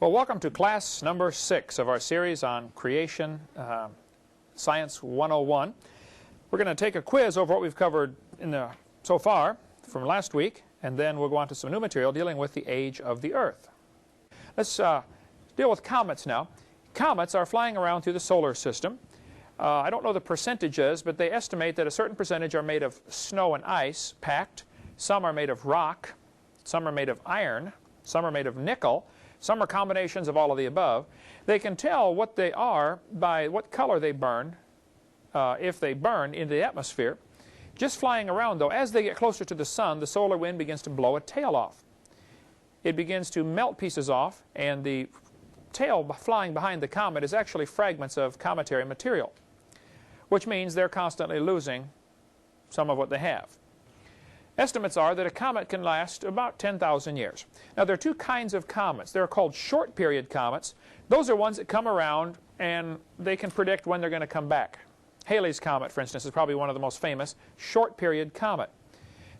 Well, welcome to class number 6 of our series on Creation Science 101. We're going to take a quiz over what we've covered so far from last week, and then we'll go on to some new material dealing with the age of the Earth. Let's deal with comets now. Comets are flying around through the solar system. I don't know the percentages, but they estimate that a certain percentage are made of snow and ice packed. Some are made of rock. Some are made of iron. Some are made of nickel. Some are combinations of all of the above. They can tell what they are by what color they burn, if they burn into the atmosphere. Just flying around, though, as they get closer to the sun, the solar wind begins to blow a tail off. It begins to melt pieces off, and the tail flying behind the comet is actually fragments of cometary material, which means they're constantly losing some of what they have. Estimates are that a comet can last about 10,000 years. Now, there are two kinds of comets. They're called short-period comets. Those are ones that come around and they can predict when they're going to come back. Halley's Comet, for instance, is probably one of the most famous short-period comet.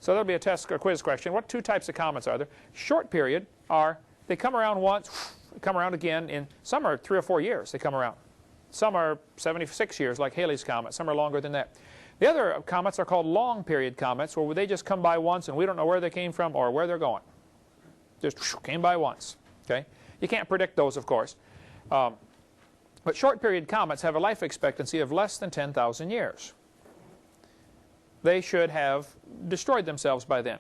So there'll be a test or quiz question. What two types of comets are there? Short-period are, they come around once, come around again in, some are 3 or 4 years they come around. Some are 76 years, like Halley's Comet. Some are longer than that. The other comets are called long-period comets, where they just come by once and we don't know where they came from or where they're going. Just came by once. Okay? You can't predict those, of course. But short-period comets have a life expectancy of less than 10,000 years. They should have destroyed themselves by then.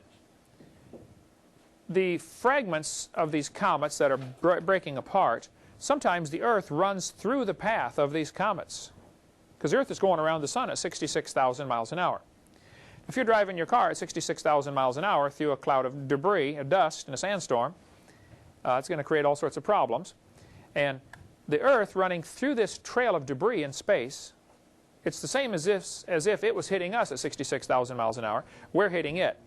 The fragments of these comets that are breaking apart, sometimes the Earth runs through the path of these comets, because the Earth is going around the sun at 66,000 miles an hour. If you're driving your car at 66,000 miles an hour through a cloud of debris, of dust, in a sandstorm, it's going to create all sorts of problems. And the Earth running through this trail of debris in space, it's the same as if it was hitting us at 66,000 miles an hour. We're hitting it.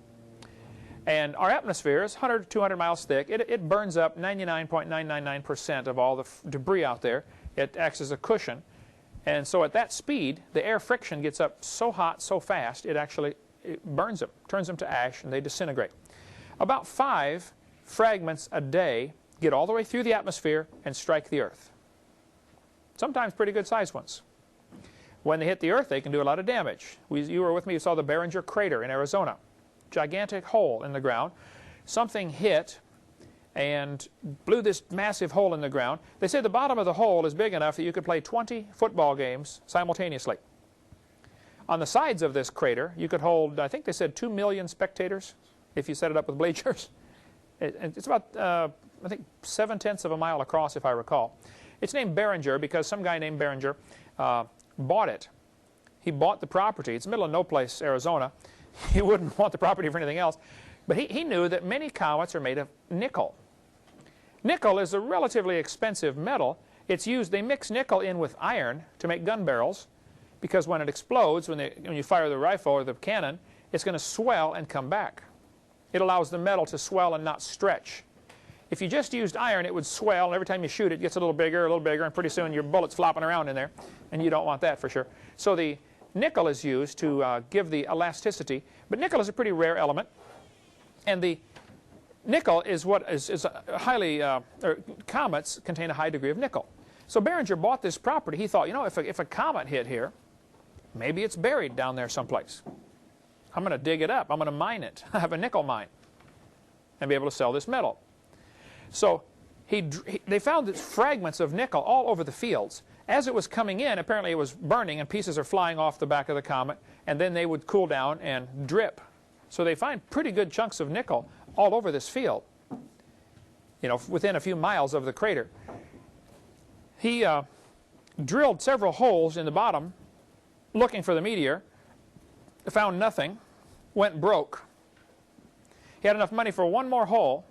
And our atmosphere is 100 to 200 miles thick. It burns up 99.999% of all the debris out there. It acts as a cushion. And so at that speed, the air friction gets up so hot, so fast, it burns them, turns them to ash, and they disintegrate. About 5 fragments a day get all the way through the atmosphere and strike the Earth. Sometimes pretty good-sized ones. When they hit the Earth, they can do a lot of damage. You were with me, you saw the Barringer crater in Arizona. Gigantic hole in the ground. Something hit and blew this massive hole in the ground. They say the bottom of the hole is big enough that you could play 20 football games simultaneously. On the sides of this crater, you could hold, I think they said 2 million spectators if you set it up with bleachers. It's about, I think, 7/10 of a mile across, if I recall. It's named Barringer because some guy named Barringer bought it. He bought the property. It's the middle of no place, Arizona. He wouldn't want the property for anything else. But he knew that many comets are made of nickel. Nickel is a relatively expensive metal. It's used, they mix nickel in with iron to make gun barrels, because when it explodes, when you fire the rifle or the cannon, it's going to swell and come back. It allows the metal to swell and not stretch. If you just used iron, it would swell, and every time you shoot it gets a little bigger, and pretty soon your bullet's flopping around in there, and you don't want that for sure. So the nickel is used to give the elasticity, but nickel is a pretty rare element. And the nickel is what is highly, comets contain a high degree of nickel. So Barringer bought this property. He thought, you know, if a comet hit here, maybe it's buried down there someplace. I'm going to dig it up. I'm going to mine it. I have a nickel mine and be able to sell this metal. So they found these fragments of nickel all over the fields. As it was coming in, apparently it was burning and pieces are flying off the back of the comet, and then they would cool down and drip. So they find pretty good chunks of nickel all over this field, you know, within a few miles of the crater. He drilled several holes in the bottom looking for the meteor, found nothing, went broke. He had enough money for one more hole,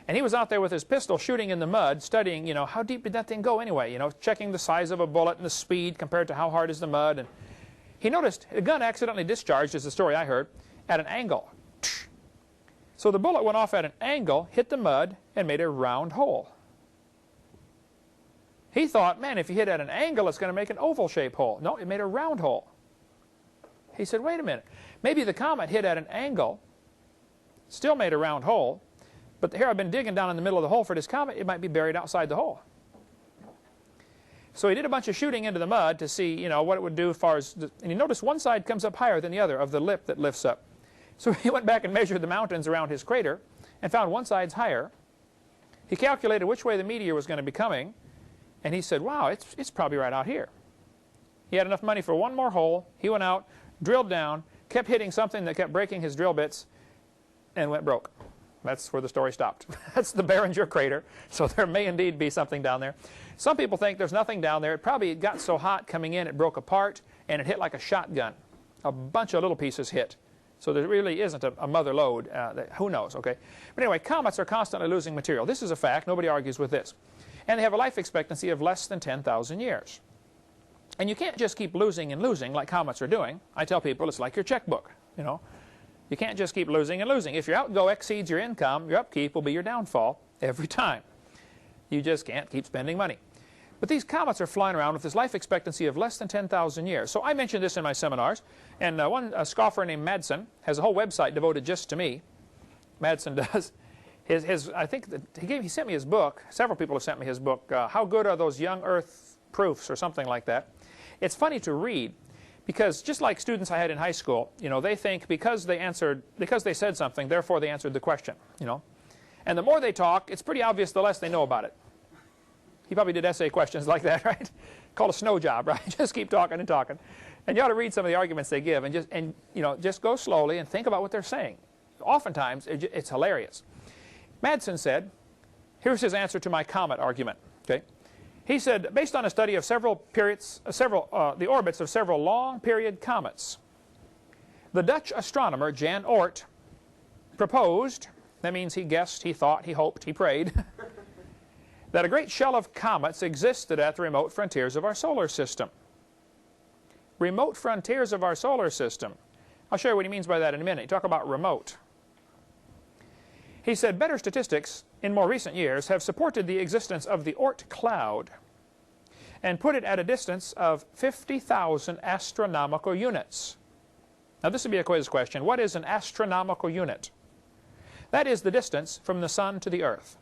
and he was out there with his pistol shooting in the mud, studying, you know, how deep did that thing go anyway, you know, checking the size of a bullet and the speed compared to how hard is the mud. And he noticed a gun accidentally discharged, is the story I heard, at an angle. So the bullet went off at an angle, hit the mud, and made a round hole. He thought, man, if you hit at an angle, it's going to make an oval-shaped hole. No, it made a round hole. He said, wait a minute. Maybe the comet hit at an angle, still made a round hole, But here I've been digging down in the middle of the hole for this comet. It might be buried outside the hole. So he did a bunch of shooting into the mud to see, you know, what it would do as far as, and you notice one side comes up higher than the other of the lip that lifts up. So he went back and measured the mountains around his crater and found one side's higher. He calculated which way the meteor was going to be coming, and he said, wow, it's probably right out here. He had enough money for one more hole. He went out, drilled down, kept hitting something that kept breaking his drill bits, and went broke. That's where the story stopped. That's the Barringer crater. So there may indeed be something down there. Some people think there's nothing down there. It probably got so hot coming in it broke apart and it hit like a shotgun. A bunch of little pieces hit. So there really isn't a mother lode. Who knows, okay? But anyway, comets are constantly losing material. This is a fact. Nobody argues with this. And they have a life expectancy of less than 10,000 years. And you can't just keep losing and losing like comets are doing. I tell people it's like your checkbook, you know. You can't just keep losing and losing. If your outgo exceeds your income, your upkeep will be your downfall every time. You just can't keep spending money. But these comets are flying around with this life expectancy of less than 10,000 years. So I mentioned this in my seminars. And one scoffer named Madsen has a whole website devoted just to me. Madsen does. I think that he sent me his book. Several people have sent me his book. How Good Are Those Young Earth Proofs, or something like that. It's funny to read. Because just like students I had in high school, you know, they think because they said something, therefore they answered the question, you know. And the more they talk, it's pretty obvious the less they know about it. He probably did essay questions like that, right? Called a snow job, right? Just keep talking and talking. And you ought to read some of the arguments they give and just go slowly and think about what they're saying. Oftentimes, it's hilarious. Madsen said, here's his answer to my comet argument, okay? He said, based on a study of the orbits of several long-period comets, the Dutch astronomer Jan Oort proposed, that means he guessed, he thought, he hoped, he prayed, that a great shell of comets existed at the remote frontiers of our solar system. Remote frontiers of our solar system. I'll show you what he means by that in a minute. Talk about remote. He said, better statistics in more recent years have supported the existence of the Oort cloud and put it at a distance of 50,000 astronomical units. Now this would be a quiz question. What is an astronomical unit? That is the distance from the sun to the earth.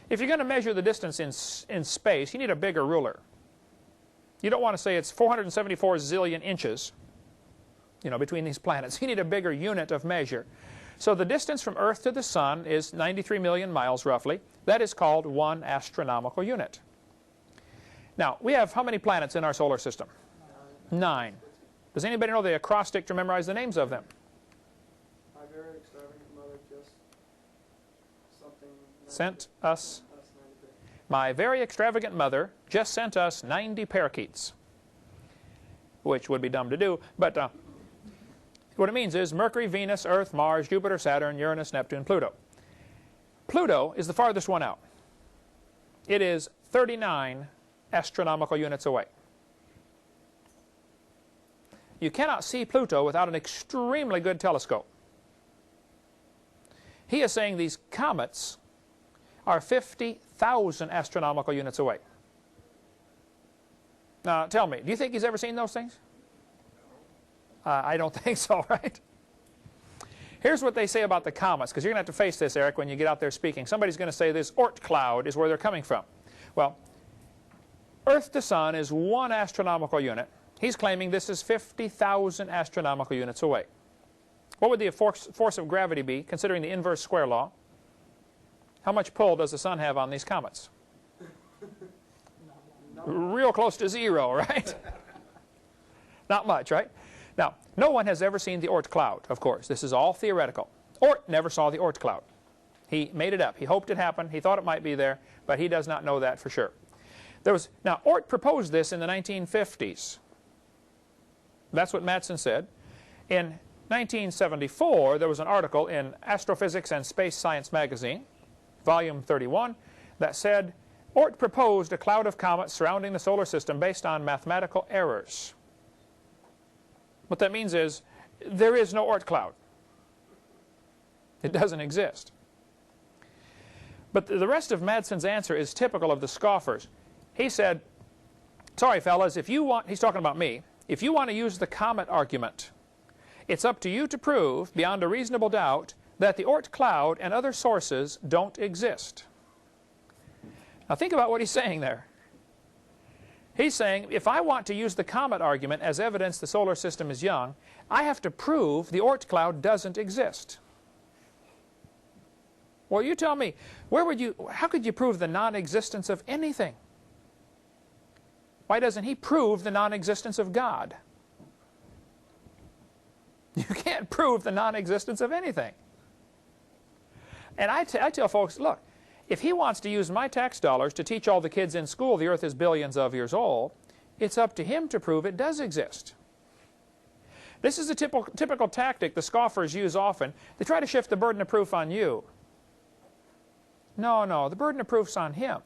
If you're going to measure the distance in space, you need a bigger ruler. You don't want to say it's 474 zillion inches, you know, between these planets. You need a bigger unit of measure. So the distance from Earth to the Sun is 93 million miles, roughly. That is called 1 astronomical unit. Now, we have how many planets in our solar system? 9. Does anybody know the acrostic to memorize the names of them? My very extravagant mother just sent us. My very extravagant mother just sent us 90 parakeets, which would be dumb to do, but what it means is Mercury, Venus, Earth, Mars, Jupiter, Saturn, Uranus, Neptune, Pluto. Pluto is the farthest one out. It is 39 astronomical units away. You cannot see Pluto without an extremely good telescope. He is saying these comets are 50,000 astronomical units away. Now, tell me, do you think he's ever seen those things? I don't think so, right? Here's what they say about the comets, because you're going to have to face this, Eric, when you get out there speaking. Somebody's going to say this Oort cloud is where they're coming from. Well, Earth to Sun is 1 astronomical unit. He's claiming this is 50,000 astronomical units away. What would the force of gravity be, considering the inverse square law? How much pull does the Sun have on these comets? Real close to 0, right? Not much, right? Now, no one has ever seen the Oort cloud, of course. This is all theoretical. Oort never saw the Oort cloud. He made it up. He hoped it happened. He thought it might be there, but he does not know that for sure. Now, Oort proposed this in the 1950s. That's what Madsen said. In 1974, there was an article in Astrophysics and Space Science magazine, volume 31, that said, Oort proposed a cloud of comets surrounding the solar system based on mathematical errors. What that means is, there is no Oort cloud. It doesn't exist. But the rest of Madsen's answer is typical of the scoffers. He said, sorry fellas, if you want, he's talking about me, if you want to use the comet argument, it's up to you to prove, beyond a reasonable doubt, that the Oort cloud and other sources don't exist. Now think about what he's saying there. He's saying, if I want to use the comet argument as evidence the solar system is young, I have to prove the Oort cloud doesn't exist. Well, you tell me, how could you prove the non-existence of anything? Why doesn't he prove the non-existence of God? You can't prove the non-existence of anything. And I tell folks, look, if he wants to use my tax dollars to teach all the kids in school the earth is billions of years old, it's up to him to prove it does exist. This is a typical tactic the scoffers use often. They try to shift the burden of proof on you. No, the burden of proof's on him.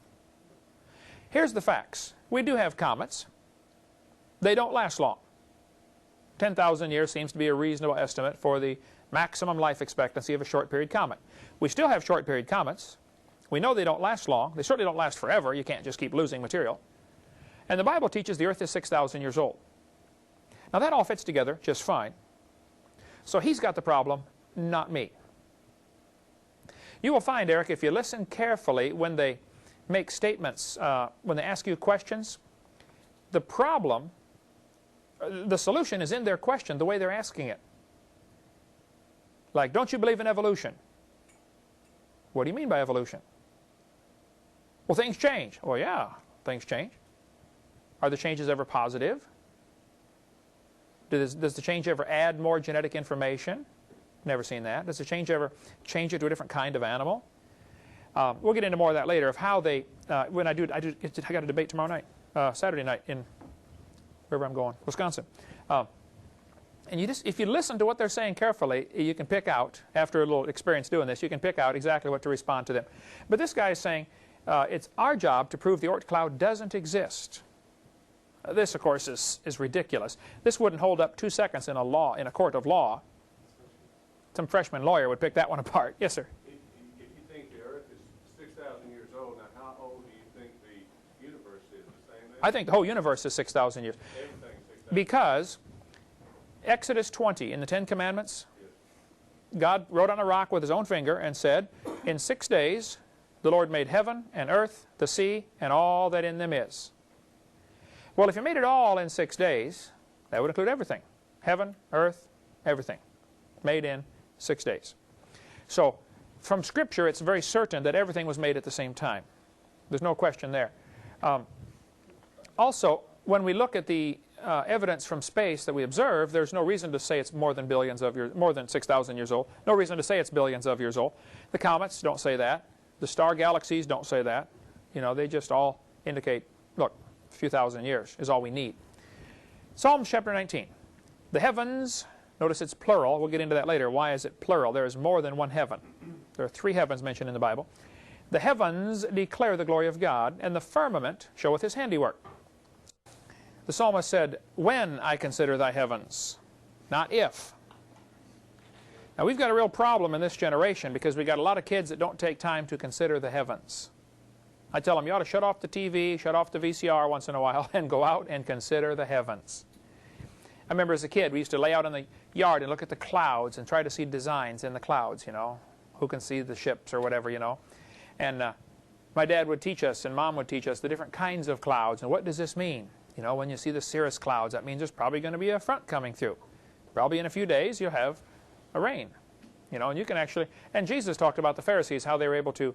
Here's the facts. We do have comets. They don't last long. 10,000 years seems to be a reasonable estimate for the maximum life expectancy of a short period comet. We still have short period comets. We know they don't last long. They certainly don't last forever. You can't just keep losing material. And the Bible teaches the earth is 6,000 years old. Now that all fits together just fine. So he's got the problem, not me. You will find, Eric, if you listen carefully when they make statements, when they ask you questions, the problem, the solution is in their question, the way they're asking it. Like, don't you believe in evolution? What do you mean by evolution? Well, things change. Well, yeah, things change. Are the changes ever positive? Does the change ever add more genetic information? Never seen that. Does the change ever change it to a different kind of animal? We'll get into more of that later, of how they, when I got a debate tomorrow night, Saturday night in wherever I'm going, Wisconsin. And if you listen to what they're saying carefully, you can pick out, after a little experience doing this, you can pick out exactly what to respond to them. But this guy is saying, it's our job to prove the Oort cloud doesn't exist. This, of course, is ridiculous. This wouldn't hold up 2 seconds in a court of law. Some freshman lawyer would pick that one apart. Yes, sir? If you think the earth is 6,000 years old, now how old do you think the universe is? The same age? I think the whole universe is 6,000 years. Everything's 6,000. Because Exodus 20 in the Ten Commandments, God wrote on a rock with his own finger and said, in 6 days the Lord made heaven and earth, the sea, and all that in them is. Well, if you made it all in 6 days, that would include everything. Heaven, earth, everything. Made in 6 days. So, from Scripture, it's very certain that everything was made at the same time. There's no question there. Also, when we look at the evidence from space that we observe, there's no reason to say it's more than 6,000 years old. No reason to say it's billions of years old. The comets don't say that. The star galaxies don't say that. You know, they just all indicate, look, a few thousand years is all we need. Psalm chapter 19. The heavens, notice it's plural. We'll get into that later. Why is it plural? There is more than one heaven. There are 3 heavens mentioned in the Bible. The heavens declare the glory of God, and the firmament showeth his handiwork. The psalmist said, when I consider thy heavens, not if. Now we've got a real problem in this generation because we've got a lot of kids that don't take time to consider the heavens. I tell them, you ought to shut off the TV, shut off the VCR once in a while, and go out and consider the heavens. I remember as a kid, we used to lay out in the yard and look at the clouds and try to see designs in the clouds, you know. Who can see the ships or whatever, you know. And my dad would teach us and Mom would teach us the different kinds of clouds and what does this mean. You know, when you see the cirrus clouds, that means there's probably going to be a front coming through. Probably in a few days you'll have a rain. You know, and you can actually, and Jesus talked about the Pharisees, how they were able to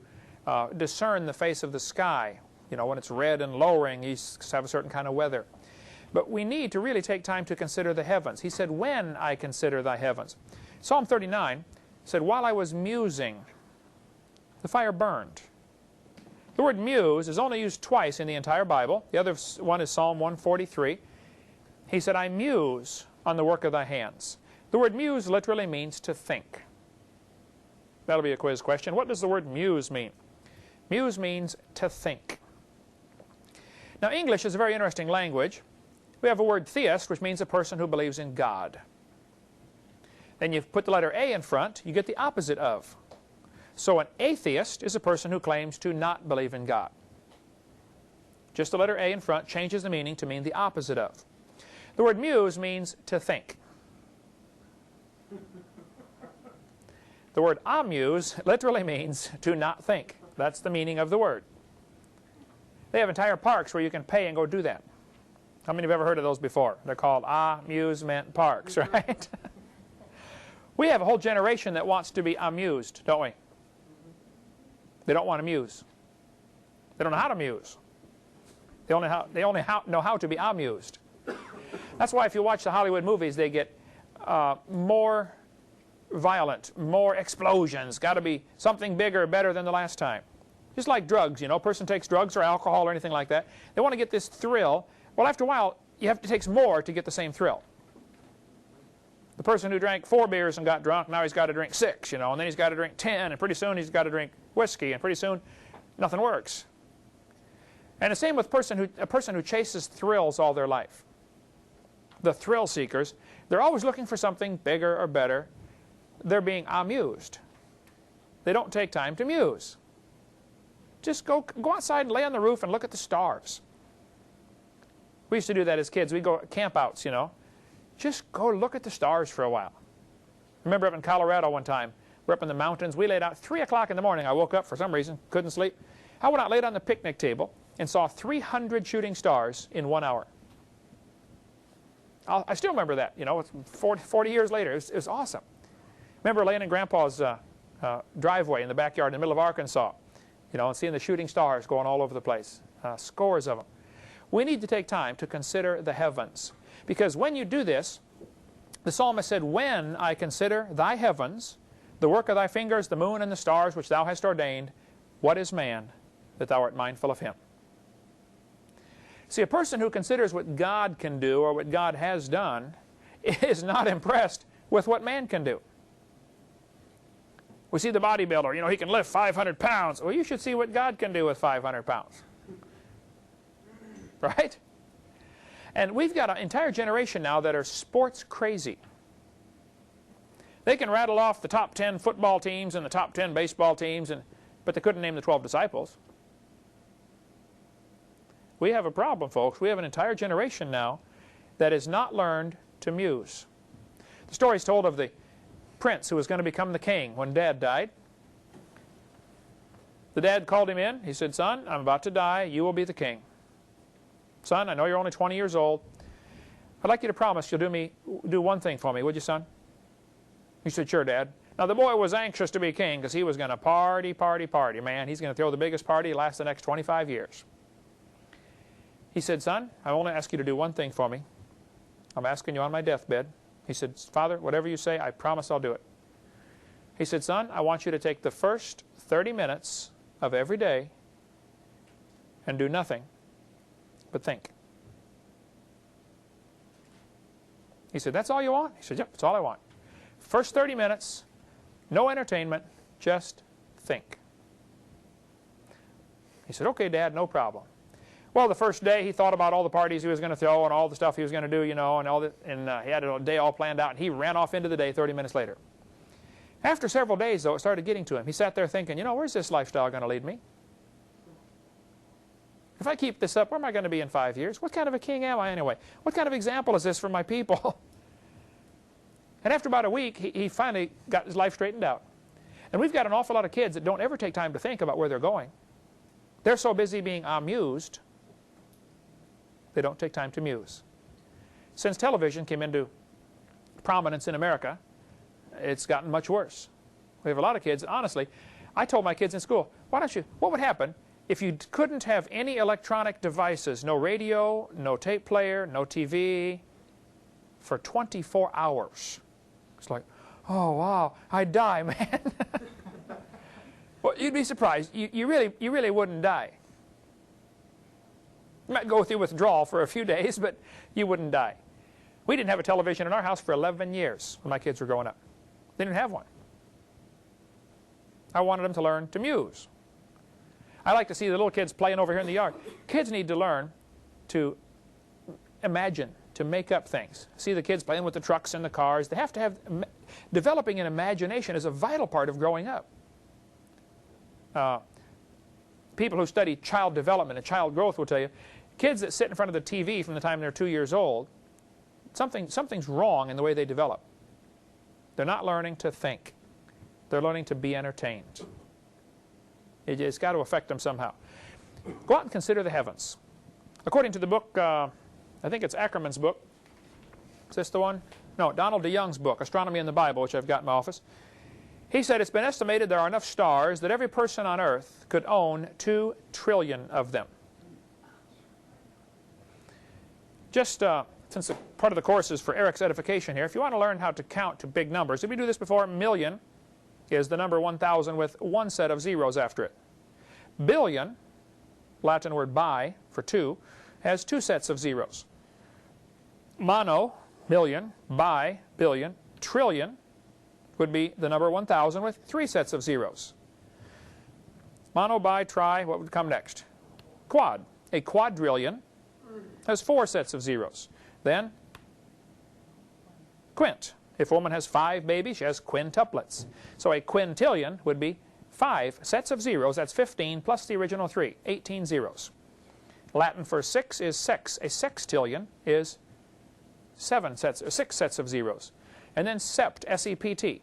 discern the face of the sky. You know, when it's red and lowering, you have a certain kind of weather. But we need to really take time to consider the heavens. He said, when I consider thy heavens. Psalm 39 said, while I was musing, the fire burned. The word muse is only used twice in the entire Bible. The other one is Psalm 143. He said, I muse on the work of thy hands. The word muse literally means to think. That'll be a quiz question. What does the word muse mean? Muse means to think. Now, English is a very interesting language. We have a word theist, which means a person who believes in God. Then you put the letter A in front, you get the opposite of. So an atheist is a person who claims to not believe in God. Just the letter A in front changes the meaning to mean the opposite of. The word muse means to think. The The word amuse literally means to not think. That's the meaning of the word. They have entire parks where you can pay and go do that. How many have ever heard of those before? They're called amusement parks, right? We have a whole generation that wants to be amused, don't we? They don't want to muse. They don't know how to muse. They only know how to be amused. That's why if you watch the Hollywood movies, they get more violent, more explosions. Got to be something bigger, better than the last time. Just like drugs, you know, a person takes drugs or alcohol or anything like that. They want to get this thrill. Well, after a while, it takes more to get the same thrill. The person who drank 4 beers and got drunk, now he's got to drink 6, you know, and then he's got to drink 10, and pretty soon he's got to drink whiskey, and pretty soon nothing works. And the same with a person who chases thrills all their life. The thrill seekers, they're always looking for something bigger or better. They're being amused. They don't take time to muse. Just go outside and lay on the roof and look at the stars. We used to do that as kids. We'd go campouts, you know. Just go look at the stars for a while. I remember up in Colorado one time. We're up in the mountains. We laid out 3 o'clock in the morning. I woke up for some reason, couldn't sleep. I went out, laid on the picnic table, and saw 300 shooting stars in 1 hour. I still remember that, you know, it's 40 years later. It was awesome. Remember laying in Grandpa's driveway in the backyard in the middle of Arkansas, you know, and seeing the shooting stars going all over the place, scores of them. We need to take time to consider the heavens, because when you do this, the psalmist said, when I consider thy heavens, the work of thy fingers, the moon and the stars which thou hast ordained, what is man that thou art mindful of him? See, a person who considers what God can do or what God has done is not impressed with what man can do. We see the bodybuilder, you know, he can lift 500 pounds. Well, you should see what God can do with 500 pounds. Right? And we've got an entire generation now that are sports crazy. They can rattle off the top 10 football teams and the top 10 baseball teams, but they couldn't name the 12 disciples. We have a problem, folks. We have an entire generation now that has not learned to muse. The story is told of the prince who was going to become the king when Dad died. The dad called him in. He said, son, I'm about to die. You will be the king. Son, I know you're only 20 years old. I'd like you to promise you'll do one thing for me, would you, son? He said, sure, Dad. Now, the boy was anxious to be king because he was going to party. Man, he's going to throw the biggest party, last the next 25 years. He said, son, I only ask you to do one thing for me. I'm asking you on my deathbed. He said, Father, whatever you say, I promise I'll do it. He said, son, I want you to take the first 30 minutes of every day and do nothing but think. He said, that's all you want? He said, yep, that's all I want. First 30 minutes, no entertainment, just think. He said, okay, Dad, no problem. Well, the first day he thought about all the parties he was going to throw and all the stuff he was going to do, you know, and he had a day all planned out, and he ran off into the day 30 minutes later. After several days, though, it started getting to him. He sat there thinking, you know, where's this lifestyle going to lead me? If I keep this up, where am I going to be in 5 years? What kind of a king am I anyway? What kind of example is this for my people? And after about a week, he finally got his life straightened out. And we've got an awful lot of kids that don't ever take time to think about where they're going. They're so busy being amused, they don't take time to muse. Since television came into prominence in America, it's gotten much worse. We have a lot of kids, honestly, I told my kids in school, what would happen if you couldn't have any electronic devices, no radio, no tape player, no TV, for 24 hours? It's like, oh, wow, I'd die, man. Well, you'd be surprised. You really wouldn't die. You might go through withdrawal for a few days, but you wouldn't die. We didn't have a television in our house for 11 years when my kids were growing up. They didn't have one. I wanted them to learn to muse. I like to see the little kids playing over here in the yard. Kids need to learn to imagine, to make up things. See the kids playing with the trucks and the cars. They have to have, developing an imagination is a vital part of growing up. People who study child development and child growth will tell you, kids that sit in front of the TV from the time they're 2 years old, something's wrong in the way they develop. They're not learning to think. They're learning to be entertained. It's got to affect them somehow. Go out and consider the heavens. According to the book, I think it's Ackerman's book. Is this the one? No, Donald DeYoung's book, Astronomy in the Bible, which I've got in my office. He said it's been estimated there are enough stars that every person on Earth could own 2 trillion of them. Just since part of the course is for Eric's edification here, if you want to learn how to count to big numbers, if we do this before, million is the number 1,000 with one set of zeros after it. Billion, Latin word bi for 2, has 2 sets of zeros. Mono, million, bi, billion, trillion would be the number 1,000 with 3 sets of zeros. Mono, bi, tri, what would come next? Quad. A quadrillion has 4 sets of zeros. Then quint. If a woman has 5 babies, she has quintuplets. So a quintillion would be 5 sets of zeros. That's 15 plus the original 3, 18 zeros. Latin for 6 is sex. A sextillion is 6 sets of zeros. And then sept, S-E-P-T,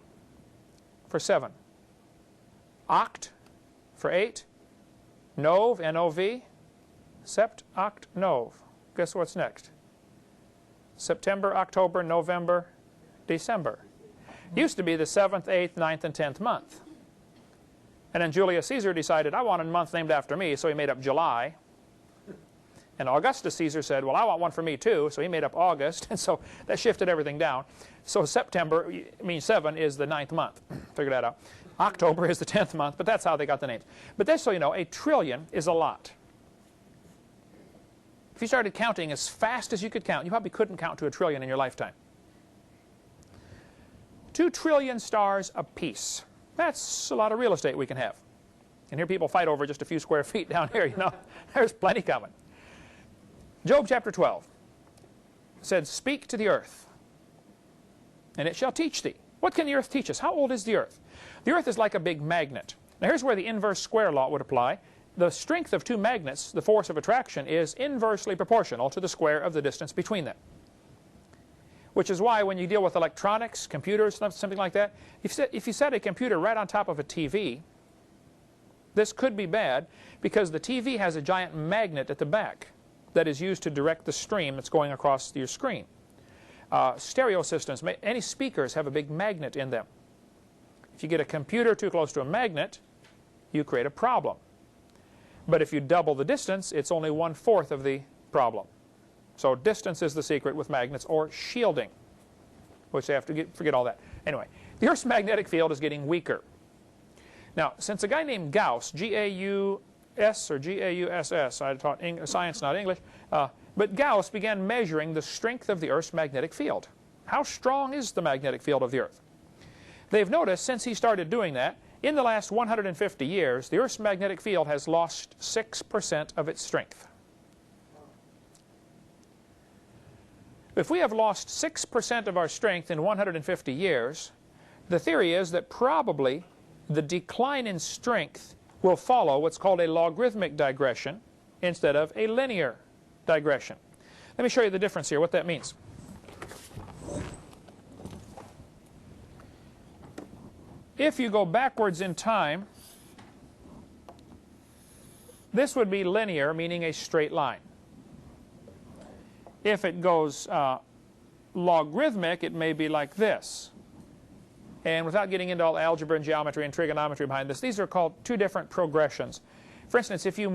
for 7. Oct for 8. Nov, N-O-V. Sept, oct, nov. Guess what's next? September, October, November, December. Used to be the 7th, 8th, 9th, and 10th month. And then Julius Caesar decided, I want a month named after me, so he made up July. And Augustus Caesar said, well, I want one for me too, so he made up August, and so that shifted everything down. So September, means 7, is the 9th month. Figure that out. October is the 10th month, but that's how they got the names. But just so you know, a trillion is a lot. If you started counting as fast as you could count, you probably couldn't count to a trillion in your lifetime. 2 trillion stars apiece. That's a lot of real estate we can have. And here people fight over just a few square feet down here, you know. There's plenty coming. Job chapter 12 said, speak to the earth, and it shall teach thee. What can the earth teach us? How old is the earth? The earth is like a big magnet. Now here's where the inverse square law would apply. The strength of 2 magnets, the force of attraction, is inversely proportional to the square of the distance between them. Which is why when you deal with electronics, computers, something like that, if you set a computer right on top of a TV, this could be bad because the TV has a giant magnet at the back that is used to direct the stream that's going across your screen. Stereo systems, any speakers have a big magnet in them. If you get a computer too close to a magnet, you create a problem. But if you double the distance, it's only 1/4 of the problem. So distance is the secret with magnets, or shielding, which they have to forget all that. Anyway, the Earth's magnetic field is getting weaker. Now, since a guy named Gauss, G-A-U-S or G-A-U-S-S, I taught science, not English, but Gauss began measuring the strength of the Earth's magnetic field. How strong is the magnetic field of the Earth? They've noticed since he started doing that, in the last 150 years, the Earth's magnetic field has lost 6% of its strength. If we have lost 6% of our strength in 150 years, the theory is that probably the decline in strength will follow what's called a logarithmic digression instead of a linear digression. Let me show you the difference here, what that means. If you go backwards in time, this would be linear, meaning a straight line. If it goes logarithmic, it may be like this. And without getting into all algebra and geometry and trigonometry behind this, these are called 2 different progressions. For instance, if you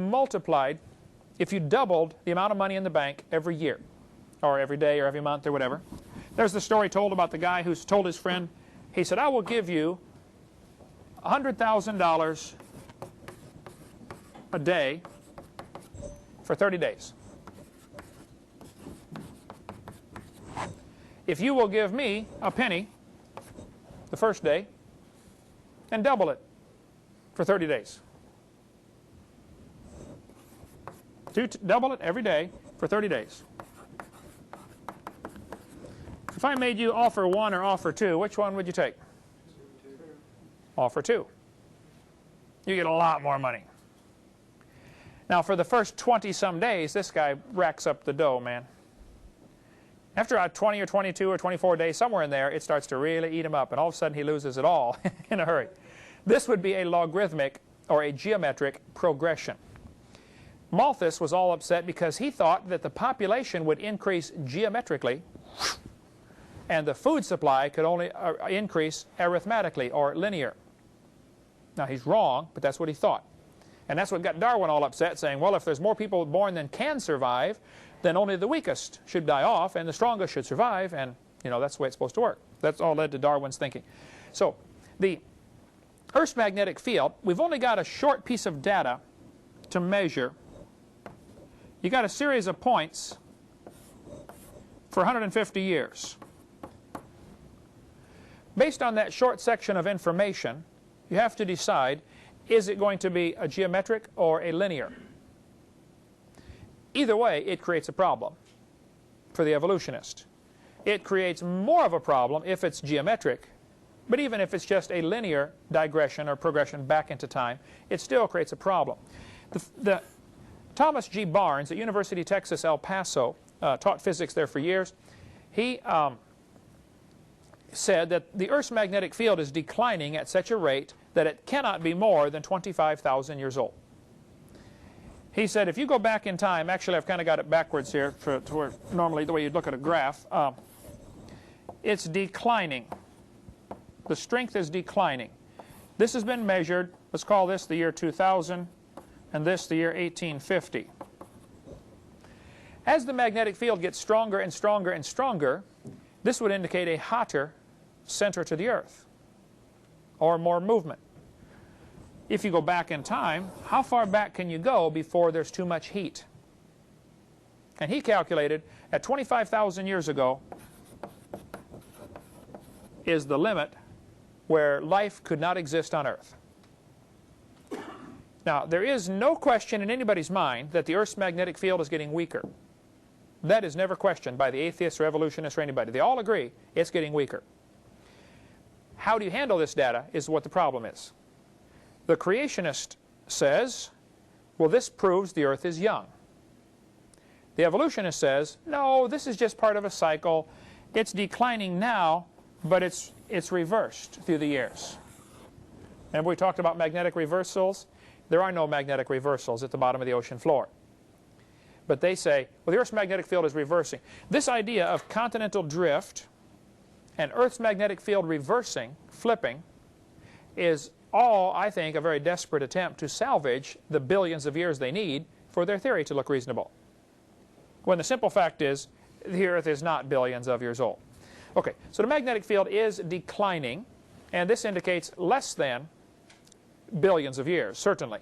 doubled the amount of money in the bank every year, or every day, or every month, or whatever. There's the story told about the guy who's told his friend, he said, I will give you $100,000 a day for 30 days. If you will give me a penny the first day and double it for 30 days. Double it every day for 30 days. If I made you offer 1 or offer 2, which one would you take? Offer 2. You get a lot more money. Now for the first 20-some days, this guy racks up the dough, man. After about 20 or 22 or 24 days, somewhere in there, it starts to really eat him up, and all of a sudden he loses it all in a hurry. This would be a logarithmic or a geometric progression. Malthus was all upset because he thought that the population would increase geometrically and the food supply could only increase arithmetically or linear. Now he's wrong, but that's what he thought. And that's what got Darwin all upset, saying, well, if there's more people born than can survive, then only the weakest should die off and the strongest should survive, and that's the way it's supposed to work. That's all led to Darwin's thinking. So the Earth's magnetic field, we've only got a short piece of data to measure. You got a series of points for 150 years. Based on that short section of information, you have to decide, is it going to be a geometric or a linear? Either way, it creates a problem for the evolutionist. It creates more of a problem if it's geometric, but even if it's just a linear digression or progression back into time, it still creates a problem. Thomas G. Barnes at University of Texas, El Paso, taught physics there for years. He said that the Earth's magnetic field is declining at such a rate that it cannot be more than 25,000 years old. He said if you go back in time, actually I've kind of got it backwards here to where normally the way you'd look at a graph, it's declining. The strength is declining. This has been measured, let's call this the year 2000 and this the year 1850. As the magnetic field gets stronger and stronger and stronger, this would indicate a hotter center to the Earth, or more movement. If you go back in time, how far back can you go before there's too much heat? And he calculated at 25,000 years ago is the limit where life could not exist on Earth. Now, there is no question in anybody's mind that the Earth's magnetic field is getting weaker. That is never questioned by the atheists or evolutionists or anybody. They all agree it's getting weaker. How do you handle this data is what the problem is. The creationist says, well, this proves the Earth is young. The evolutionist says, no, this is just part of a cycle. It's declining now, but it's reversed through the years. Remember we talked about magnetic reversals? There are no magnetic reversals at the bottom of the ocean floor. But they say, well, the Earth's magnetic field is reversing. This idea of continental drift and Earth's magnetic field reversing, flipping, is all, I think, a very desperate attempt to salvage the billions of years they need for their theory to look reasonable. When the simple fact is, the Earth is not billions of years old. Okay, so the magnetic field is declining, and this indicates less than billions of years, certainly.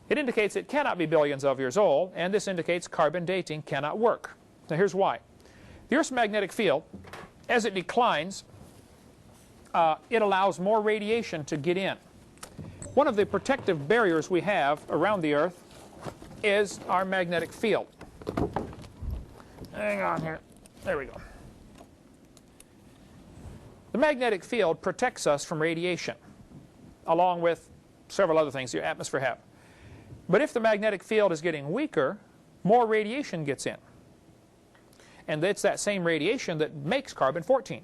It indicates it cannot be billions of years old, and this indicates carbon dating cannot work. Now here's why. The Earth's magnetic field, as it declines, it allows more radiation to get in. One of the protective barriers we have around the Earth is our magnetic field. Hang on here. There we go. The magnetic field protects us from radiation, along with several other things the atmosphere have. But if the magnetic field is getting weaker, more radiation gets in. And it's that same radiation that makes carbon-14.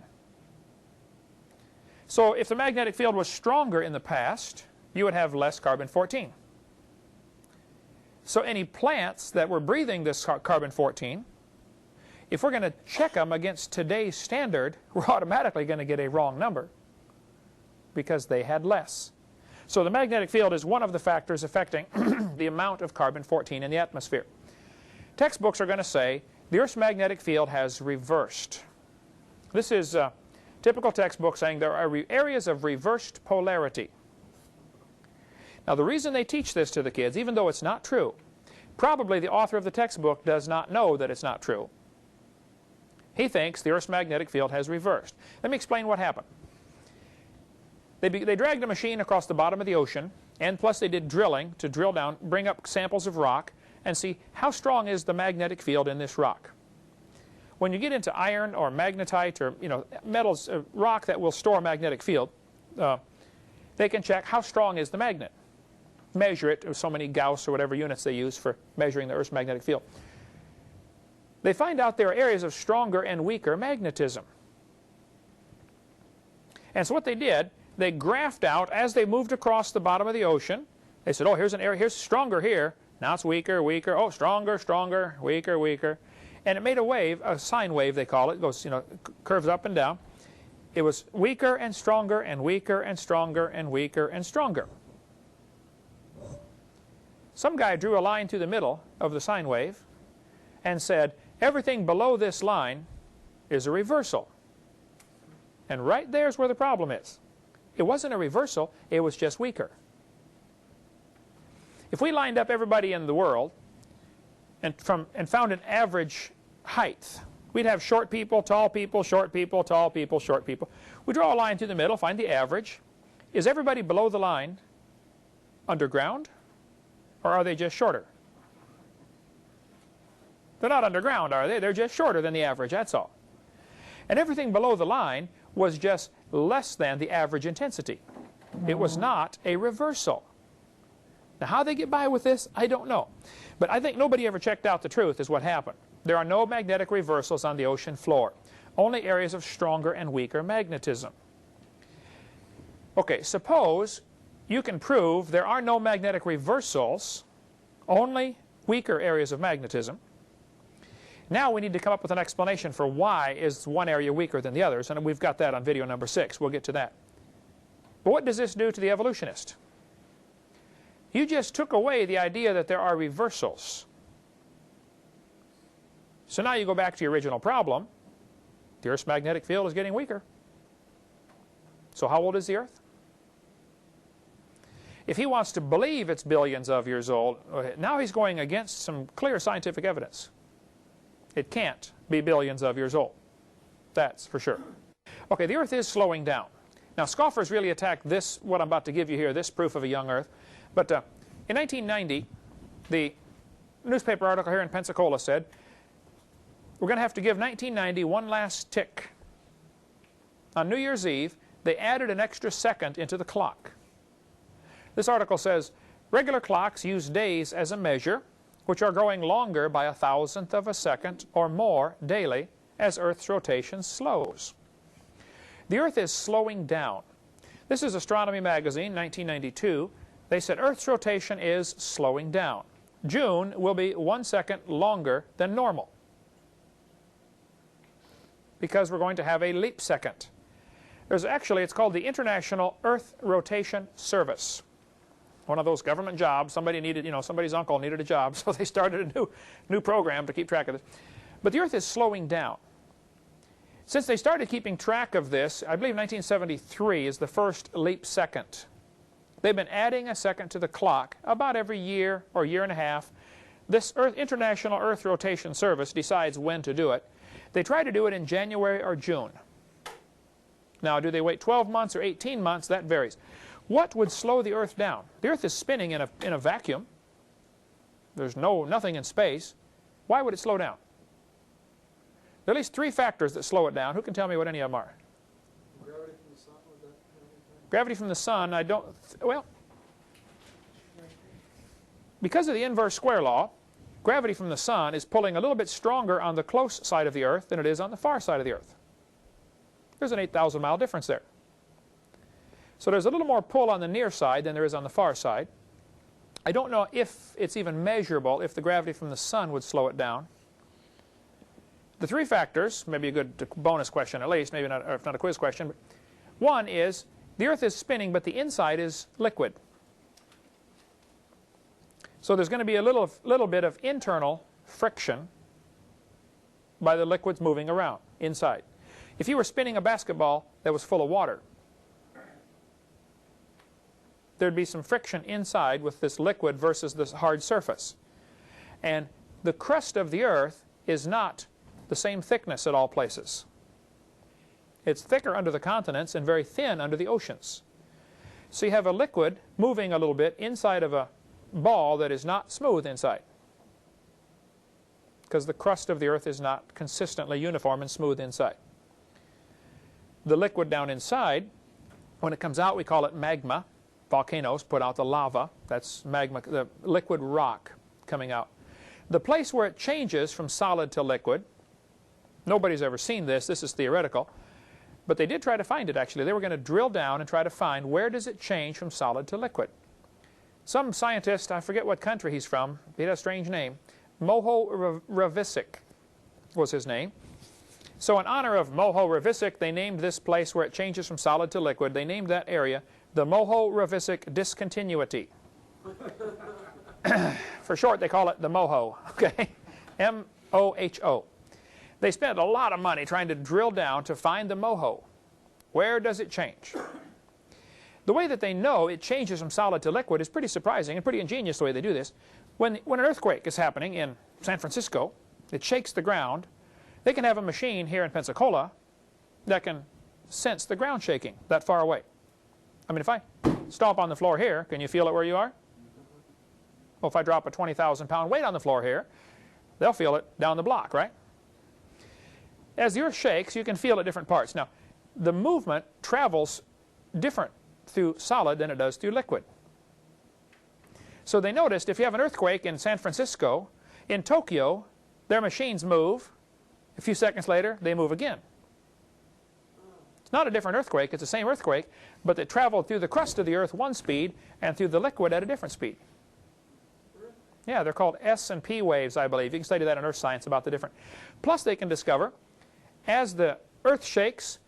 So if the magnetic field was stronger in the past, you would have less carbon-14. So any plants that were breathing this carbon-14, if we're going to check them against today's standard, we're automatically going to get a wrong number because they had less. So the magnetic field is one of the factors affecting the amount of carbon-14 in the atmosphere. Textbooks are going to say the Earth's magnetic field has reversed. This is a typical textbook saying there are areas of reversed polarity. Now the reason they teach this to the kids, even though it's not true, probably the author of the textbook does not know that it's not true. He thinks the Earth's magnetic field has reversed. Let me explain what happened. They dragged a machine across the bottom of the ocean, and plus they did drilling to drill down, bring up samples of rock, and see how strong is the magnetic field in this rock. When you get into iron or magnetite or metals, rock that will store a magnetic field, they can check how strong is the magnet. Measure it with so many Gauss or whatever units they use for measuring the Earth's magnetic field. they find out there are areas of stronger and weaker magnetism. And so what they did, they graphed out as they moved across the bottom of the ocean. They said, oh, here's an area, here's stronger here. Now it's weaker, weaker. Oh, stronger, stronger, weaker, weaker. And it made a wave, a sine wave they call it. It goes, curves up and down. It was weaker and stronger and weaker and stronger and weaker and stronger. Some guy drew a line through the middle of the sine wave and said, everything below this line is a reversal. And right there's where the problem is. It wasn't a reversal, it was just weaker. If we lined up everybody in the world and found an average height, we'd have short people, tall people, short people, tall people, short people. We draw a line through the middle, find the average. Is everybody below the line underground, or are they just shorter? They're not underground, are they? They're just shorter than the average, that's all. And everything below the line was just less than the average intensity. It was not a reversal. Now, how they get by with this, I don't know. But I think nobody ever checked out the truth is what happened. There are no magnetic reversals on the ocean floor. Only areas of stronger and weaker magnetism. Okay, suppose you can prove there are no magnetic reversals, only weaker areas of magnetism. Now we need to come up with an explanation for why is one area weaker than the others, and we've got that on video number 6. We'll get to that. But what does this do to the evolutionist? You just took away the idea that there are reversals. So now you go back to your original problem. The Earth's magnetic field is getting weaker. So how old is the Earth? If he wants to believe it's billions of years old, now he's going against some clear scientific evidence. It can't be billions of years old. That's for sure. Okay, the Earth is slowing down. Now, scoffers really attack this, what I'm about to give you here, this proof of a young Earth. But in 1990, the newspaper article here in Pensacola said, we're going to have to give 1990 one last tick. On New Year's Eve, they added an extra second into the clock. This article says, regular clocks use days as a measure, which are growing longer by 1,000th of a second or more daily as Earth's rotation slows. The Earth is slowing down. This is Astronomy Magazine, 1992. They said Earth's rotation is slowing down. June will be 1 second longer than normal because we're going to have a leap second. There's actually, it's called the International Earth Rotation Service. One of those government jobs. Somebody needed, somebody's uncle needed a job, so they started a new program to keep track of this. But the Earth is slowing down. Since they started keeping track of this, I believe 1973 is the first leap second. They've been adding a second to the clock about every year or year and a half. This International Earth Rotation Service decides when to do it. They try to do it in January or June. Now, do they wait 12 months or 18 months? That varies. What would slow the Earth down? The Earth is spinning in a vacuum. There's nothing in space. Why would it slow down? There are at least 3 factors that slow it down. Who can tell me what any of them are? Gravity from the sun, would that have anything? Gravity from the sun, I don't... Well, because of the inverse square law, gravity from the sun is pulling a little bit stronger on the close side of the Earth than it is on the far side of the Earth. There's an 8,000-mile difference there. So there's a little more pull on the near side than there is on the far side. I don't know if it's even measurable if the gravity from the sun would slow it down. The 3 factors, maybe a good bonus question at least, maybe not, or if not a quiz question. But one is the Earth is spinning, but the inside is liquid. So there's going to be a little bit of internal friction by the liquids moving around inside. If you were spinning a basketball that was full of water, there'd be some friction inside with this liquid versus this hard surface. And the crust of the Earth is not the same thickness at all places. It's thicker under the continents and very thin under the oceans. So you have a liquid moving a little bit inside of a ball that is not smooth inside, because the crust of the Earth is not consistently uniform and smooth inside. The liquid down inside, when it comes out, we call it magma. Volcanoes put out the lava. That's magma, the liquid rock coming out. The place where it changes from solid to liquid, nobody's ever seen this, this is theoretical, but they did try to find it actually. They were going to drill down and try to find where does it change from solid to liquid. Some scientist, I forget what country he's from, he had a strange name, Moho Ravisic was his name. So in honor of Moho Ravisic, they named this place where it changes from solid to liquid, they named that area the Moho Ravisic Discontinuity. For short, they call it the Moho, okay? M-O-H-O. They spent a lot of money trying to drill down to find the Moho. Where does it change? The way that they know it changes from solid to liquid is pretty surprising and pretty ingenious the way they do this. When an earthquake is happening in San Francisco, it shakes the ground, they can have a machine here in Pensacola that can sense the ground shaking that far away. I mean, if I stomp on the floor here, can you feel it where you are? Well, if I drop a 20,000-pound weight on the floor here, they'll feel it down the block, right? As the earth shakes, you can feel it different parts. Now, the movement travels different through solid than it does through liquid. So they noticed if you have an earthquake in San Francisco, in Tokyo, their machines move. A few seconds later, they move again. It's not a different earthquake, it's the same earthquake, but they traveled through the crust of the earth one speed and through the liquid at a different speed. Yeah, they're called S and P waves, I believe. You can study that in earth science about the different. Plus they can discover, as the earth shakes,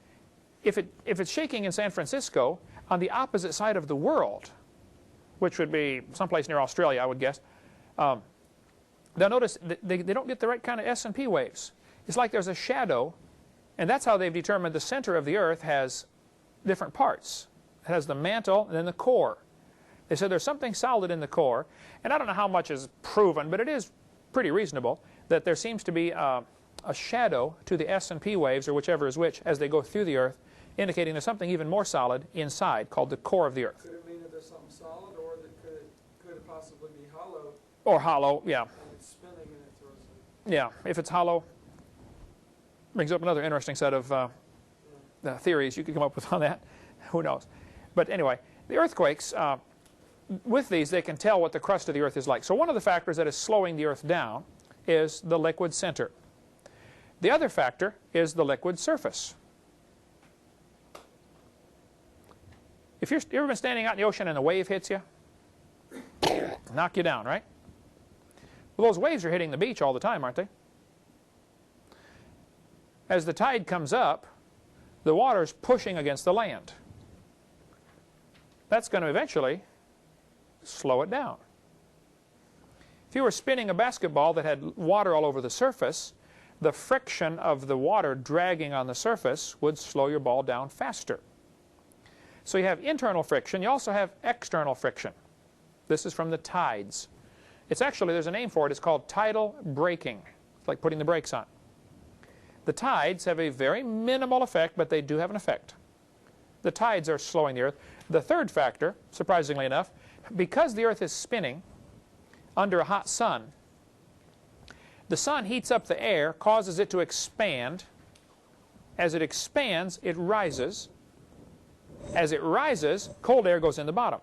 if it's shaking in San Francisco, on the opposite side of the world, which would be someplace near Australia, I would guess, they'll notice that they don't get the right kind of S and P waves. It's like there's a shadow, and that's how they've determined the center of the earth has different parts. It has the mantle and then the core. They said there's something solid in the core, and I don't know how much is proven, but it is pretty reasonable that there seems to be a shadow to the S and P waves, or whichever is which, as they go through the earth, indicating there's something even more solid inside called the core of the earth. Could it mean that there's something solid, or that could it possibly be hollow? Or hollow, yeah. And it's spinning and it throws it. Yeah, if it's hollow, brings up another interesting set of theories you could come up with on that. Who knows? But anyway, the earthquakes, with these, they can tell what the crust of the earth is like. So one of the factors that is slowing the earth down is the liquid center. The other factor is the liquid surface. If you ever been standing out in the ocean and a wave hits you, knock you down, right? Well, those waves are hitting the beach all the time, aren't they? As the tide comes up, the water's pushing against the land. That's going to eventually slow it down. If you were spinning a basketball that had water all over the surface, the friction of the water dragging on the surface would slow your ball down faster. So you have internal friction. You also have external friction. This is from the tides. It's actually, there's a name for it. It's called tidal braking. It's like putting the brakes on. The tides have a very minimal effect, but they do have an effect. The tides are slowing the earth. The third factor, surprisingly enough, because the earth is spinning under a hot sun, the sun heats up the air, causes it to expand. As it expands, it rises. As it rises, cold air goes in the bottom.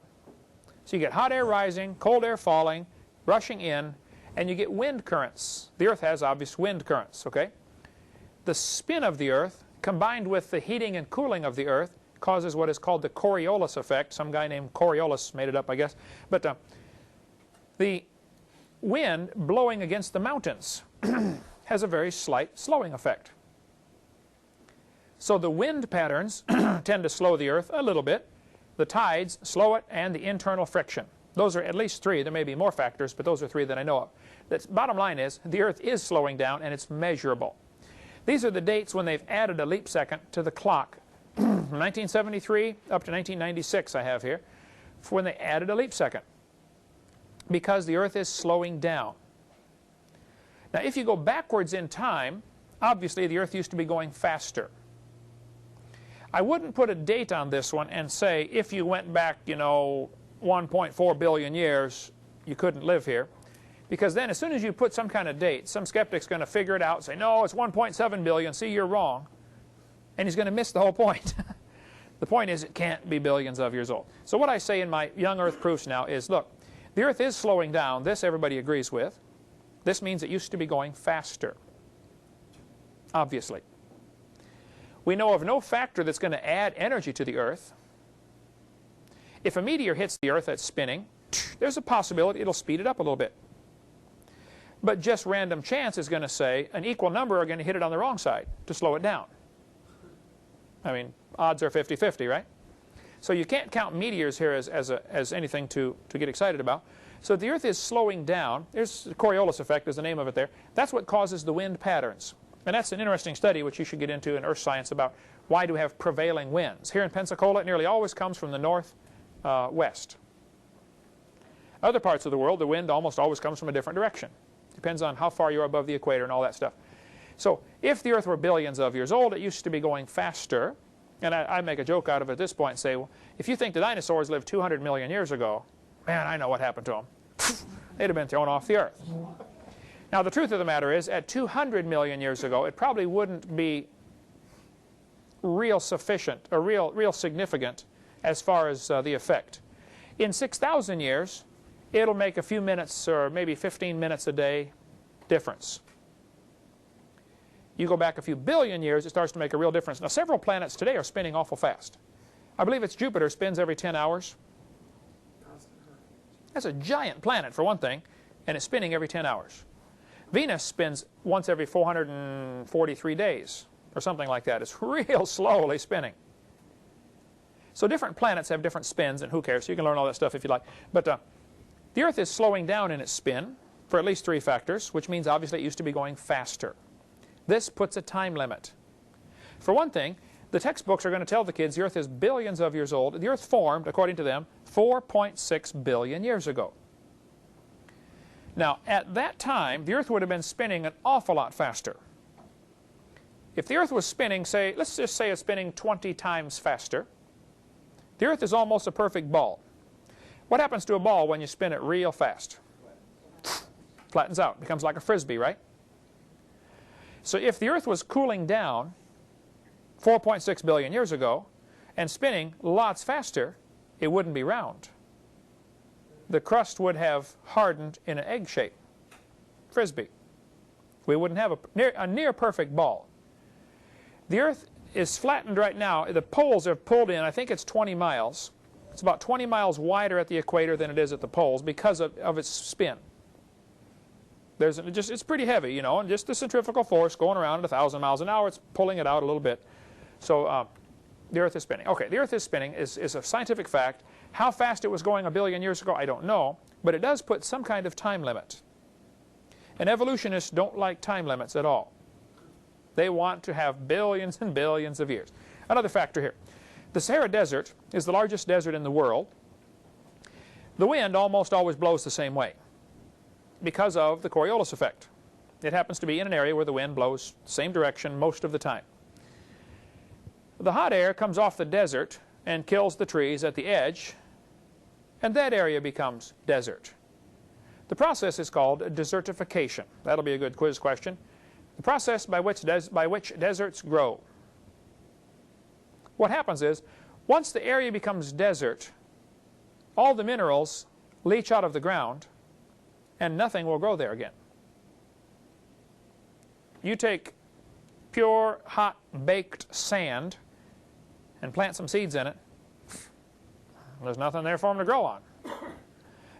So you get hot air rising, cold air falling, rushing in, and you get wind currents. The earth has obvious wind currents, okay? The spin of the earth, combined with the heating and cooling of the earth, causes what is called the Coriolis effect. Some guy named Coriolis made it up, I guess. But the wind blowing against the mountains has a very slight slowing effect. So the wind patterns tend to slow the earth a little bit. The tides slow it, and the internal friction. Those are at least three. There may be more factors, but those are three that I know of. The bottom line is the earth is slowing down, and it's measurable. These are the dates when they've added a leap second to the clock. From 1973 up to 1996 I have here, for when they added a leap second, because the earth is slowing down. Now if you go backwards in time, obviously the earth used to be going faster. I wouldn't put a date on this one and say if you went back, you know, 1.4 billion years, you couldn't live here. Because then as soon as you put some kind of date, some skeptic's going to figure it out and say, no, it's 1.7 billion, see, you're wrong. And he's going to miss the whole point. The point is it can't be billions of years old. So what I say in my young earth proofs now is, look, the earth is slowing down. This everybody agrees with. This means it used to be going faster, obviously. We know of no factor that's going to add energy to the Earth. If a meteor hits the Earth that's spinning, there's a possibility it'll speed it up a little bit. But just random chance is going to say an equal number are going to hit it on the wrong side to slow it down. I mean, odds are 50-50, right? So you can't count meteors here as anything to get excited about. So the Earth is slowing down. There's the Coriolis effect is the name of it there. That's what causes the wind patterns. And that's an interesting study which you should get into in earth science about why do we have prevailing winds. Here in Pensacola, it nearly always comes from the northwest. Other parts of the world, the wind almost always comes from a different direction. Depends on how far you're above the equator and all that stuff. So if the Earth were billions of years old, it used to be going faster. And I make a joke out of it at this point and say, well, if you think the dinosaurs lived 200 million years ago, man, I know what happened to them. They'd have been thrown off the Earth. Now, the truth of the matter is, at 200 million years ago, it probably wouldn't be real sufficient or real significant as far as the effect. In 6,000 years, it'll make a few minutes or maybe 15 minutes a day difference. You go back a few billion years, it starts to make a real difference. Now, several planets today are spinning awful fast. I believe it's Jupiter spins every 10 hours. That's a giant planet, for one thing, and it's spinning every 10 hours. Venus spins once every 443 days, or something like that. It's real slowly spinning. So different planets have different spins, and who cares? You can learn all that stuff if you like. But the Earth is slowing down in its spin for at least 3 factors, which means obviously it used to be going faster. This puts a time limit. For one thing, the textbooks are going to tell the kids the Earth is billions of years old. The Earth formed, according to them, 4.6 billion years ago. Now, at that time, the Earth would have been spinning an awful lot faster. If the Earth was spinning, say, let's just say it's spinning 20 times faster, the Earth is almost a perfect ball. What happens to a ball when you spin it real fast? Flattens out, becomes like a frisbee, right? So if the Earth was cooling down 4.6 billion years ago and spinning lots faster, it wouldn't be round. The crust would have hardened in an egg shape, frisbee. We wouldn't have a near perfect ball. The Earth is flattened right now. The poles have pulled in, I think it's 20 miles. It's about 20 miles wider at the equator than it is at the poles because of its spin. It's pretty heavy, you know, and just the centrifugal force going around at 1,000 miles an hour, it's pulling it out a little bit. So the Earth is spinning. Okay, the Earth is spinning is a scientific fact. How fast it was going a billion years ago, I don't know, but it does put some kind of time limit. And evolutionists don't like time limits at all. They want to have billions and billions of years. Another factor here. The Sahara Desert is the largest desert in the world. The wind almost always blows the same way because of the Coriolis effect. It happens to be in an area where the wind blows the same direction most of the time. The hot air comes off the desert and kills the trees at the edge, and that area becomes desert. The process is called desertification. That'll be a good quiz question. The process by which deserts grow. What happens is, once the area becomes desert, all the minerals leach out of the ground, and nothing will grow there again. You take pure, hot, baked sand and plant some seeds in it, there's nothing there for them to grow on.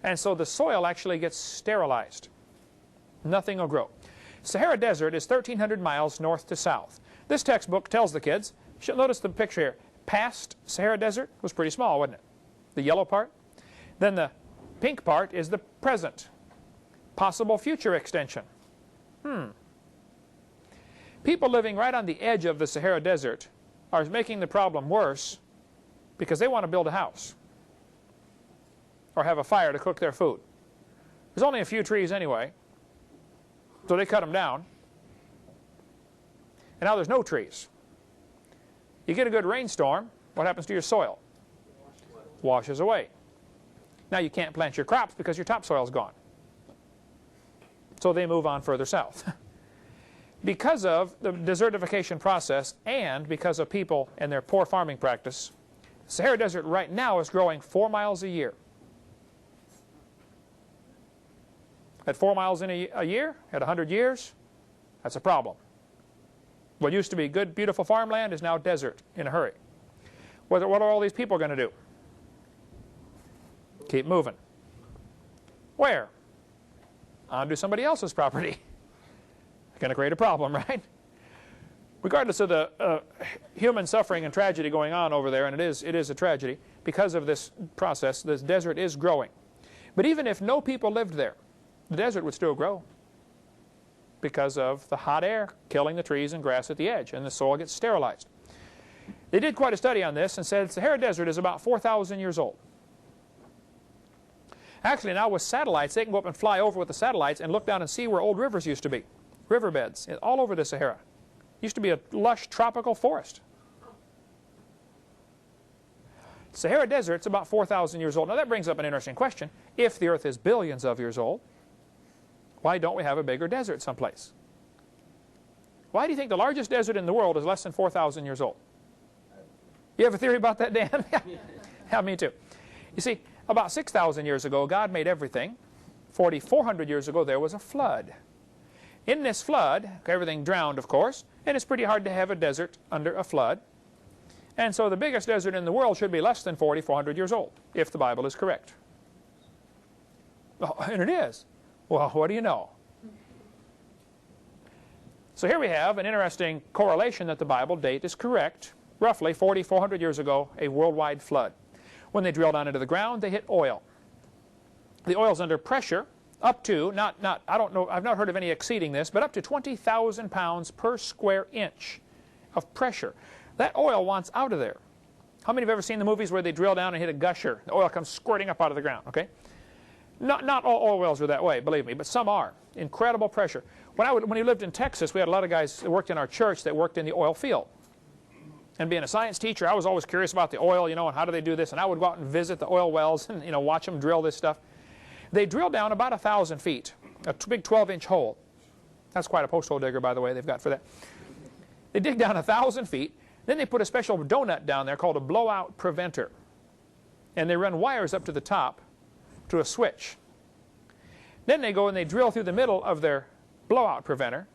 And so the soil actually gets sterilized. Nothing will grow. Sahara Desert is 1,300 miles north to south. This textbook tells the kids, notice the picture here, past Sahara Desert was pretty small, wasn't it? The yellow part. Then the pink part is the present. Possible future extension. People living right on the edge of the Sahara Desert are making the problem worse because they want to build a house or have a fire to cook their food. There's only a few trees anyway, so they cut them down. And now there's no trees. You get a good rainstorm, what happens to your soil? Washes away. Now you can't plant your crops because your topsoil's gone. So they move on further south. Because of the desertification process and because of people and their poor farming practice, the Sahara Desert right now is growing 4 miles a year. At 4 miles in a year, at 100 years, that's a problem. What used to be good, beautiful farmland is now desert in a hurry. What are all these people going to do? Keep moving. Where? Onto somebody else's property. Going to create a problem, right? Regardless of the human suffering and tragedy going on over there, and it is a tragedy, because of this process, this desert is growing. But even if no people lived there, the desert would still grow because of the hot air killing the trees and grass at the edge, and the soil gets sterilized. They did quite a study on this and said the Sahara Desert is about 4,000 years old. Actually, now with satellites, they can go up and fly over with the satellites and look down and see where old rivers used to be. Riverbeds all over the Sahara. Used to be a lush tropical forest. Sahara Desert's about 4,000 years old. Now that brings up an interesting question. If the Earth is billions of years old, why don't we have a bigger desert someplace? Why do you think the largest desert in the world is less than 4,000 years old? You have a theory about that, Dan? Yeah, me too. You see, about 6,000 years ago, God made everything. 4,400 years ago, there was a flood. In this flood, everything drowned, of course, and it's pretty hard to have a desert under a flood. And so the biggest desert in the world should be less than 4,400 years old, if the Bible is correct. Oh, and it is. Well, what do you know? So here we have an interesting correlation that the Bible date is correct. Roughly 4,400 years ago, a worldwide flood. When they drill down into the ground, they hit oil. The oil's under pressure up to, I don't know, I've not heard of any exceeding this, but up to 20,000 pounds per square inch of pressure. That oil wants out of there. How many have ever seen the movies where they drill down and hit a gusher? The oil comes squirting up out of the ground, okay? Not all oil wells are that way, believe me, but some are. Incredible pressure. When we lived in Texas, we had a lot of guys that worked in our church that worked in the oil field. And being a science teacher, I was always curious about the oil, you know, and how do they do this? And I would go out and visit the oil wells and, you know, watch them drill this stuff. They drill down about 1,000 feet, a big 12-inch hole. That's quite a post hole digger, by the way, they've got for that. They dig down 1,000 feet. Then they put a special donut down there called a blowout preventer. And they run wires up to the top to a switch. Then they go and they drill through the middle of their blowout preventer.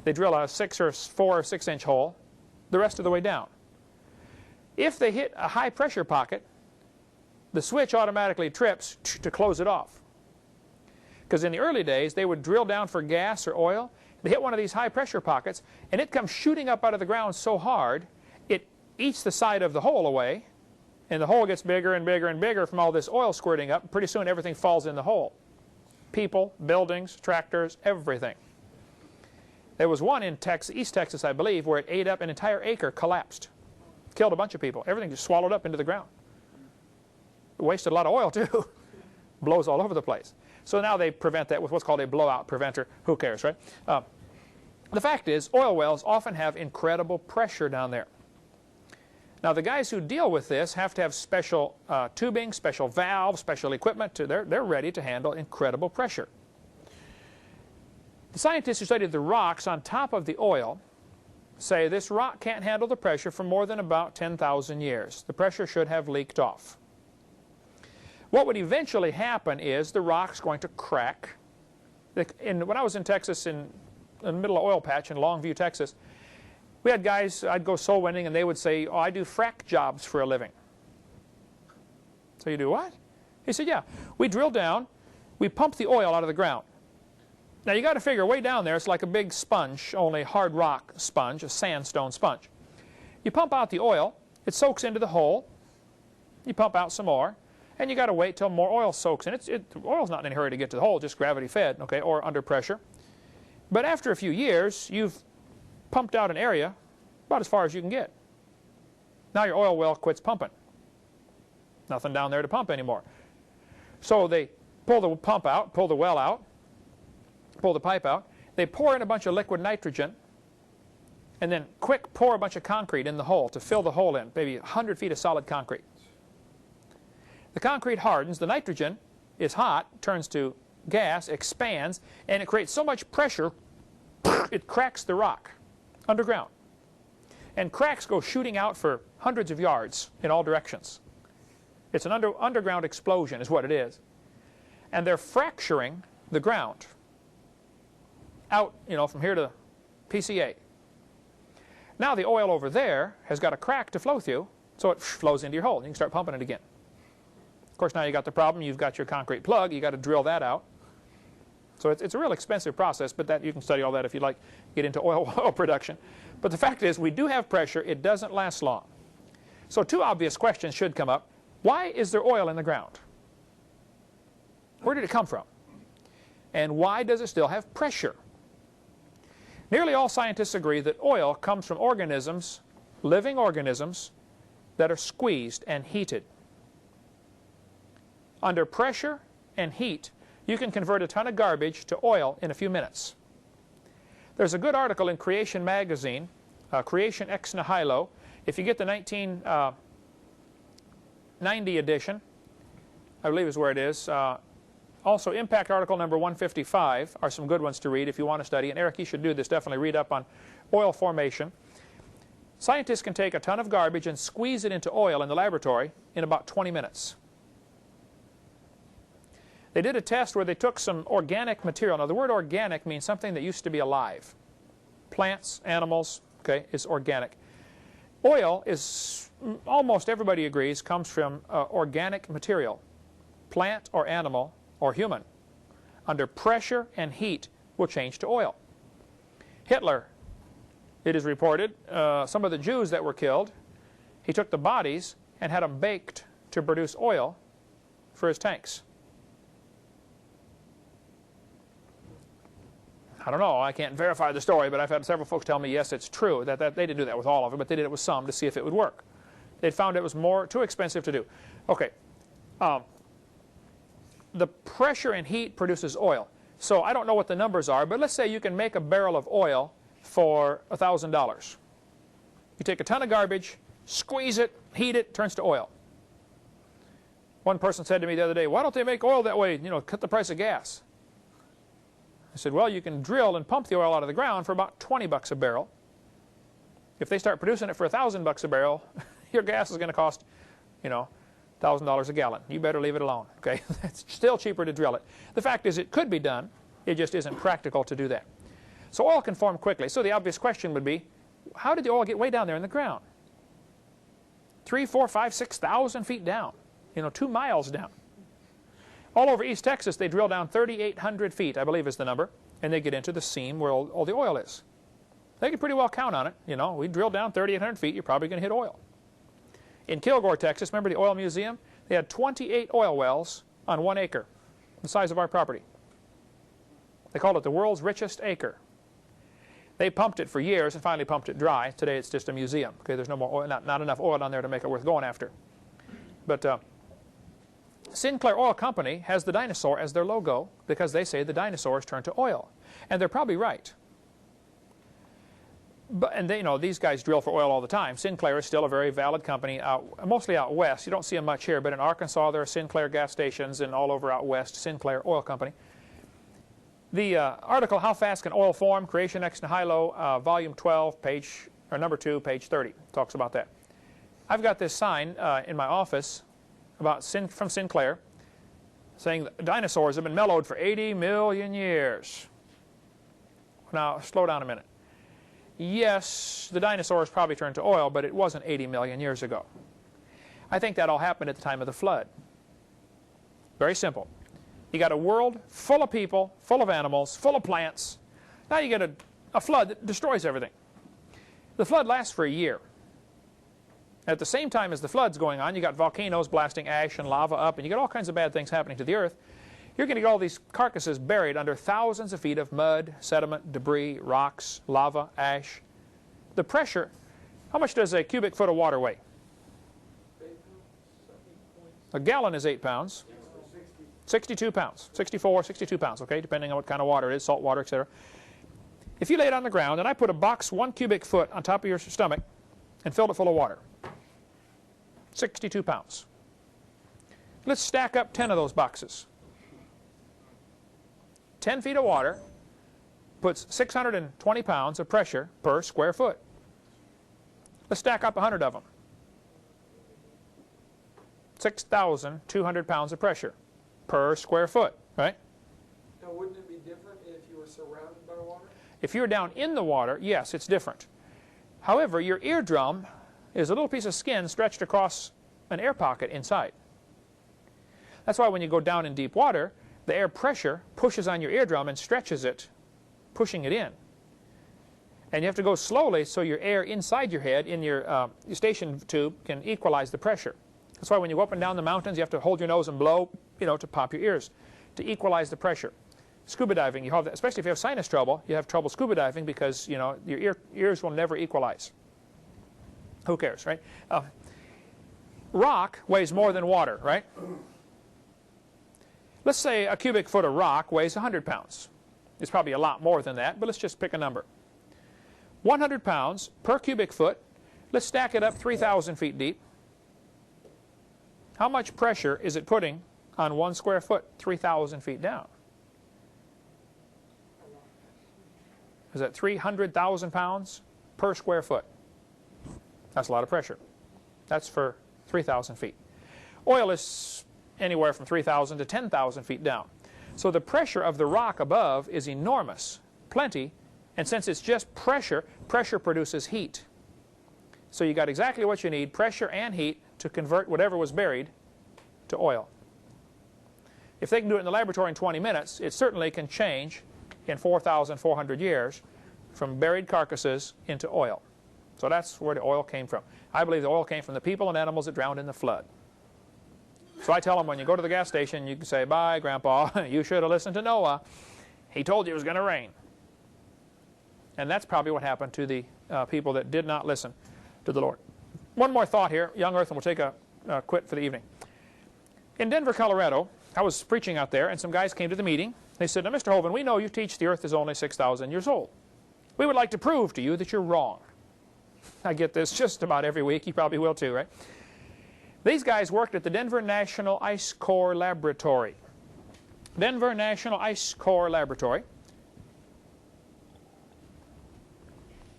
They drill a 4 or 6-inch hole the rest of the way down. If they hit a high pressure pocket, the switch automatically trips to close it off. Because in the early days, they would drill down for gas or oil. They hit one of these high pressure pockets, and it comes shooting up out of the ground so hard, it eats the side of the hole away, and the hole gets bigger and bigger and bigger from all this oil squirting up. Pretty soon, everything falls in the hole. People, buildings, tractors, everything. There was one in East Texas, I believe, where it ate up an entire acre, collapsed. Killed a bunch of people. Everything just swallowed up into the ground. It wasted a lot of oil, too. Blows all over the place. So now they prevent that with what's called a blowout preventer. Who cares, right? The fact is, oil wells often have incredible pressure down there. Now, the guys who deal with this have to have special tubing, special valves, special equipment. They're ready to handle incredible pressure. The scientists who studied the rocks on top of the oil say this rock can't handle the pressure for more than about 10,000 years. The pressure should have leaked off. What would eventually happen is the rock's going to crack. When I was in Texas, in the middle of oil patch in Longview, Texas, we had guys, I'd go soul winning, and they would say, oh, I do frack jobs for a living. So you do what? He said, yeah, we drill down, we pump the oil out of the ground. Now you got to figure way down there, it's like a big sponge, only hard rock sponge, a sandstone sponge. You pump out the oil, it soaks into the hole, you pump out some more, and you got to wait till more oil soaks in. The oil's not in any hurry to get to the hole, just gravity fed, okay, or under pressure. But after a few years, you've pumped out an area about as far as you can get. Now your oil well quits pumping. Nothing down there to pump anymore. So they pull the pump out, pull the well out, pull the pipe out. They pour in a bunch of liquid nitrogen, and then quick pour a bunch of concrete in the hole to fill the hole in, maybe 100 feet of solid concrete. The concrete hardens, the nitrogen is hot, turns to gas, expands, and it creates so much pressure, it cracks the rock underground. And cracks go shooting out for hundreds of yards in all directions. It's an underground explosion is what it is. And they're fracturing the ground, out, from here to PCA. Now the oil over there has got a crack to flow through, so it flows into your hole. You can start pumping it again. Of course, now you got the problem. You've got your concrete plug. You got to drill that out. So it's a real expensive process, but that you can study all that if you'd like get into oil production. But the fact is, we do have pressure. It doesn't last long. So two obvious questions should come up. Why is there oil in the ground? Where did it come from? And why does it still have pressure? Nearly all scientists agree that oil comes from organisms, living organisms, that are squeezed and heated. Under pressure and heat, you can convert a ton of garbage to oil in a few minutes. There's a good article in Creation magazine, Creation ex nihilo. If you get the 1990 edition, I believe is where it is. Also, Impact article number 155 are some good ones to read if you want to study. And Eric, you should do this. Definitely read up on oil formation. Scientists can take a ton of garbage and squeeze it into oil in the laboratory in about 20 minutes. They did a test where they took some organic material. Now, the word organic means something that used to be alive. Plants, animals, okay, is organic. Oil is, almost everybody agrees, comes from organic material, plant or animal or human. Under pressure and heat will change to oil. Hitler, it is reported, some of the Jews that were killed, he took the bodies and had them baked to produce oil for his tanks. I don't know, I can't verify the story, but I've had several folks tell me, yes, it's true, that they didn't do that with all of it, but they did it with some to see if it would work. They found it was too expensive to do. Okay, the pressure and heat produces oil. So I don't know what the numbers are, but let's say you can make a barrel of oil for $1,000. You take a ton of garbage, squeeze it, heat it, turns to oil. One person said to me the other day, why don't they make oil that way, cut the price of gas? I said, well, you can drill and pump the oil out of the ground for about 20 bucks a barrel. If they start producing it for $1,000 a barrel, your gas is going to cost, $1,000 a gallon. You better leave it alone, okay? It's still cheaper to drill it. The fact is it could be done. It just isn't practical to do that. So oil can form quickly. So the obvious question would be, how did the oil get way down there in the ground? 3, 4, 5, 6,000 feet down, 2 miles down. All over East Texas, they drill down 3,800 feet, I believe is the number, and they get into the seam where all the oil is. They can pretty well count on it. We drill down 3,800 feet, you're probably going to hit oil. In Kilgore, Texas, remember the oil museum? They had 28 oil wells on 1 acre, the size of our property. They called it the world's richest acre. They pumped it for years and finally pumped it dry. Today it's just a museum. Okay, there's no more oil, not enough oil down there to make it worth going after. But Sinclair Oil Company has the dinosaur as their logo because they say the dinosaurs turned to oil. And they're probably right. And they, these guys drill for oil all the time. Sinclair is still a very valid company, mostly out west. You don't see them much here, but in Arkansas there are Sinclair gas stations, and all over out west, Sinclair Oil Company. The article, How Fast Can Oil Form? Creation ex nihilo, volume 12, number 2, page 30, talks about that. I've got this sign in my office from Sinclair saying that dinosaurs have been mellowed for 80 million years. Now, slow down a minute. Yes, the dinosaurs probably turned to oil, but it wasn't 80 million years ago. I think that all happened at the time of the flood. Very simple. You got a world full of people, full of animals, full of plants. Now you get a flood that destroys everything. The flood lasts for a year. At the same time as the flood's going on, you got volcanoes blasting ash and lava up, and you got all kinds of bad things happening to the earth. You're going to get all these carcasses buried under thousands of feet of mud, sediment, debris, rocks, lava, ash. The pressure, how much does a cubic foot of water weigh? 8 pounds, A gallon is 8 pounds. 62 pounds, 64, 62 pounds, okay, depending on what kind of water it is, salt water, etc. If you lay it on the ground and I put a box 1 cubic foot on top of your stomach and filled it full of water, 62 pounds. Let's stack up 10 of those boxes. 10 feet of water puts 620 pounds of pressure per square foot. Let's stack up 100 of them. 6,200 pounds of pressure per square foot, right? Now, would surrounded by water? If you're down in the water, yes, it's different. However, your eardrum is a little piece of skin stretched across an air pocket inside. That's why when you go down in deep water, the air pressure pushes on your eardrum and stretches it, pushing it in. And you have to go slowly so your air inside your head, in your station tube, can equalize the pressure. That's why when you go up and down the mountains, you have to hold your nose and blow, to pop your ears, to equalize the pressure. Scuba diving, you have that, especially if you have sinus trouble, you have trouble scuba diving because, your ears will never equalize. Who cares, right? Rock weighs more than water, right? Let's say a cubic foot of rock weighs 100 pounds. It's probably a lot more than that, but let's just pick a number. 100 pounds per cubic foot. Let's stack it up 3,000 feet deep. How much pressure is it putting on 1 square foot 3,000 feet down? Is that 300,000 pounds per square foot? That's a lot of pressure. That's for 3,000 feet. Oil is anywhere from 3,000 to 10,000 feet down. So the pressure of the rock above is enormous, plenty, and since it's just pressure, pressure produces heat. So you got exactly what you need, pressure and heat, to convert whatever was buried to oil. If they can do it in the laboratory in 20 minutes, it certainly can change in 4,400 years from buried carcasses into oil. So that's where the oil came from. I believe the oil came from the people and animals that drowned in the flood. So I tell them, when you go to the gas station, you can say, "Bye, Grandpa, you should have listened to Noah. He told you it was going to rain." And that's probably what happened to the people that did not listen to the Lord. One more thought here. Young Earth, and we'll take a quit for the evening. In Denver, Colorado, I was preaching out there, and some guys came to the meeting. They said, "Now, Mr. Hovind, we know you teach the earth is only 6,000 years old. We would like to prove to you that you're wrong." I get this just about every week. You probably will too, right? These guys worked at the Denver National Ice Core Laboratory. Denver National Ice Core Laboratory.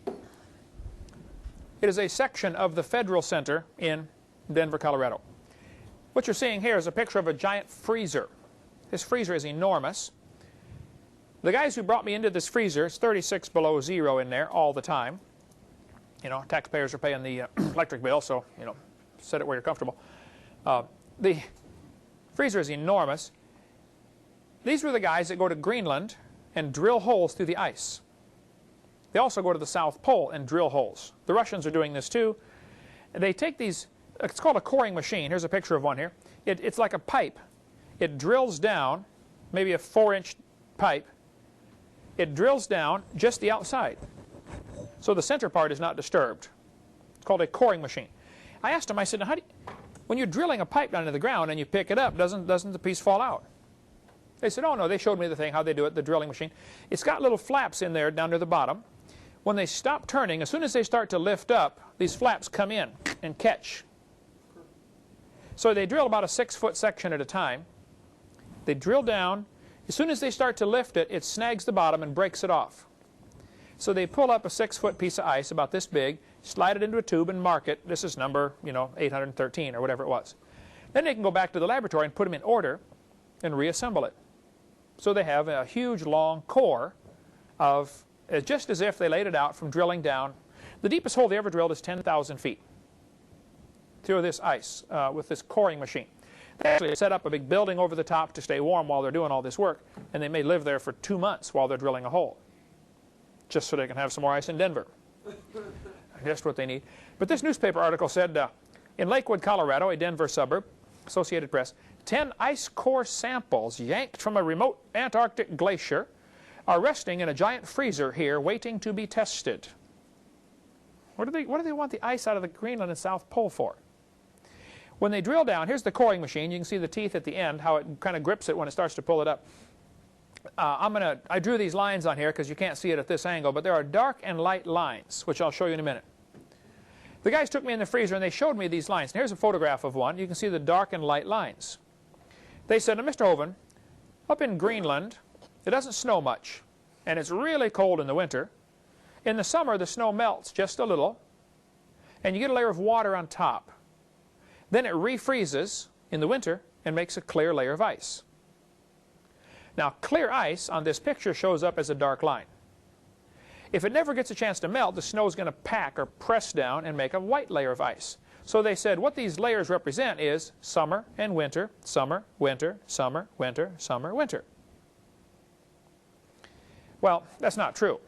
It is a section of the Federal Center in Denver, Colorado. What you're seeing here is a picture of a giant freezer. This freezer is enormous. The guys who brought me into this freezer, it's 36 below zero in there all the time. Taxpayers are paying the electric bill, so, set it where you're comfortable. The freezer is enormous. These were the guys that go to Greenland and drill holes through the ice. They also go to the South Pole and drill holes. The Russians are doing this too. They take these, it's called a coring machine. Here's a picture of one here. It's like a pipe. It drills down, maybe a 4-inch pipe. It drills down just the outside. So the center part is not disturbed. It's called a coring machine. I asked them, I said, "Now, when you're drilling a pipe down into the ground and you pick it up, doesn't the piece fall out?" They said, "Oh no," they showed me the thing, how they do it, the drilling machine. It's got little flaps in there down near the bottom. When they stop turning, as soon as they start to lift up, these flaps come in and catch. So they drill about a 6-foot section at a time. They drill down. As soon as they start to lift it, it snags the bottom and breaks it off. So they pull up a 6-foot piece of ice about this big, slide it into a tube and mark it. This is number, 813 or whatever it was. Then they can go back to the laboratory and put them in order and reassemble it. So they have a huge long core of, just as if they laid it out from drilling down. The deepest hole they ever drilled is 10,000 feet through this ice with this coring machine. They actually set up a big building over the top to stay warm while they're doing all this work, and they may live there for 2 months while they're drilling a hole, just so they can have some more ice in Denver. Just what they need. But this newspaper article said, in Lakewood, Colorado, a Denver suburb, Associated Press, 10 ice core samples yanked from a remote Antarctic glacier are resting in a giant freezer here waiting to be tested. What do they want the ice out of the Greenland and South Pole for? When they drill down, here's the coring machine. You can see the teeth at the end, how it kind of grips it when it starts to pull it up. I drew these lines on here because you can't see it at this angle, but there are dark and light lines, which I'll show you in a minute. The guys took me in the freezer and they showed me these lines. And here's a photograph of one. You can see the dark and light lines. They said, "Now, Mr. Hovind, up in Greenland, it doesn't snow much, and it's really cold in the winter. In the summer, the snow melts just a little, and you get a layer of water on top. Then it refreezes in the winter and makes a clear layer of ice. Now, clear ice on this picture shows up as a dark line. If it never gets a chance to melt, the snow is going to pack or press down and make a white layer of ice. So they said what these layers represent is summer and winter, summer, winter, summer, winter, summer, winter. Well, that's not true,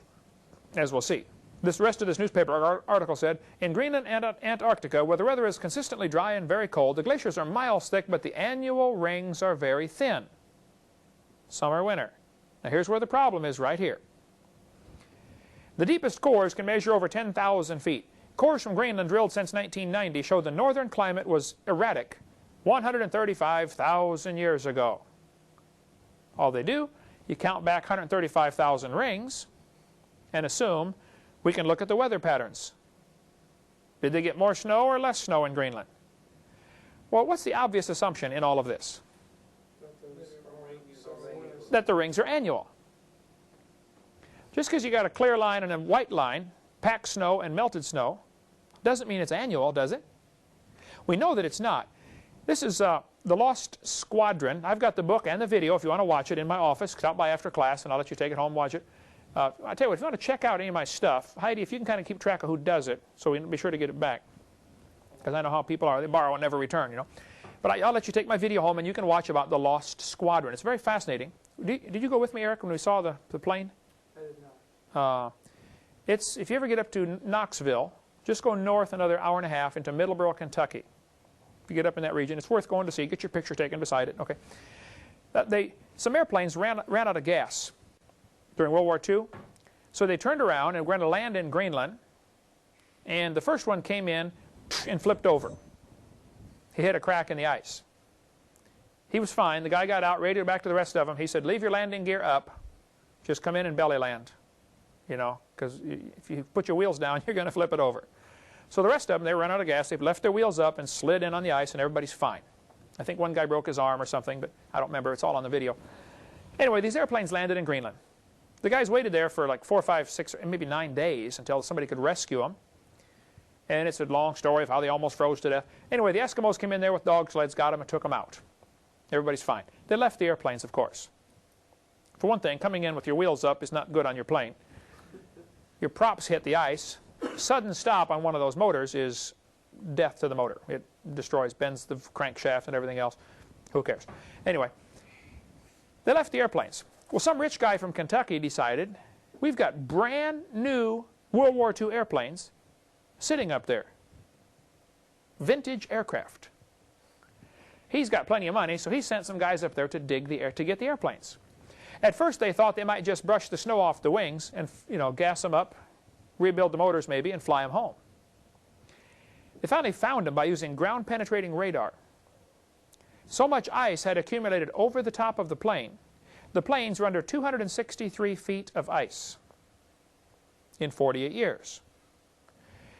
as we'll see. This rest of this newspaper article said, in Greenland and Antarctica, where the weather is consistently dry and very cold, the glaciers are miles thick, but the annual rings are very thin. Summer, winter. Now here's where the problem is, right here. The deepest cores can measure over 10,000 feet. Cores from Greenland drilled since 1990 show the northern climate was erratic 135,000 years ago. All they do, you count back 135,000 rings and assume we can look at the weather patterns. Did they get more snow or less snow in Greenland? Well, what's the obvious assumption in all of this? That the rings are annual. Just because you got a clear line and a white line, packed snow and melted snow, doesn't mean it's annual, does it? We know that it's not. This is The Lost Squadron. I've got the book and the video if you want to watch it in my office. Stop by after class and I'll let you take it home and watch it. I tell you what, if you want to check out any of my stuff, Heidi, if you can kind of keep track of who does it, so we can be sure to get it back. Because I know how people are. They borrow and never return, you know. But I'll let you take my video home and you can watch about the Lost Squadron. It's very fascinating. Did you go with me, Eric, when we saw the plane? I did not. If you ever get up to Knoxville, just go north another hour and a half into Middleborough, Kentucky. If you get up in that region, it's worth going to see. Get your picture taken beside it. Okay. Some airplanes ran out of gas during World War II. So they turned around and were going to land in Greenland. And the first one came in and flipped over. He hit a crack in the ice. He was fine. The guy got out, radioed back to the rest of them. He said, leave your landing gear up. Just come in and belly land. You know, because if you put your wheels down, you're going to flip it over. So the rest of them, they ran out of gas. They've left their wheels up and slid in on the ice, and everybody's fine. I think one guy broke his arm or something, but I don't remember. It's all on the video. Anyway, these airplanes landed in Greenland. The guys waited there for like 4, 5, 6, maybe 9 days until somebody could rescue them. And it's a long story of how they almost froze to death. Anyway, the Eskimos came in there with dog sleds, got them, and took them out. Everybody's fine. They left the airplanes, of course. For one thing, coming in with your wheels up is not good on your plane. Your props hit the ice. Sudden stop on one of those motors is death to the motor. It destroys, bends the crankshaft and everything else. Who cares? Anyway, they left the airplanes. Well, some rich guy from Kentucky decided, we've got brand new World War II airplanes sitting up there. Vintage aircraft. He's got plenty of money, so he sent some guys up there to dig the air to get the airplanes. At first they thought they might just brush the snow off the wings and, you know, gas them up, rebuild the motors maybe, and fly them home. They finally found them by using ground-penetrating radar. So much ice had accumulated over the top of the plane. The planes were under 263 feet of ice in 48 years.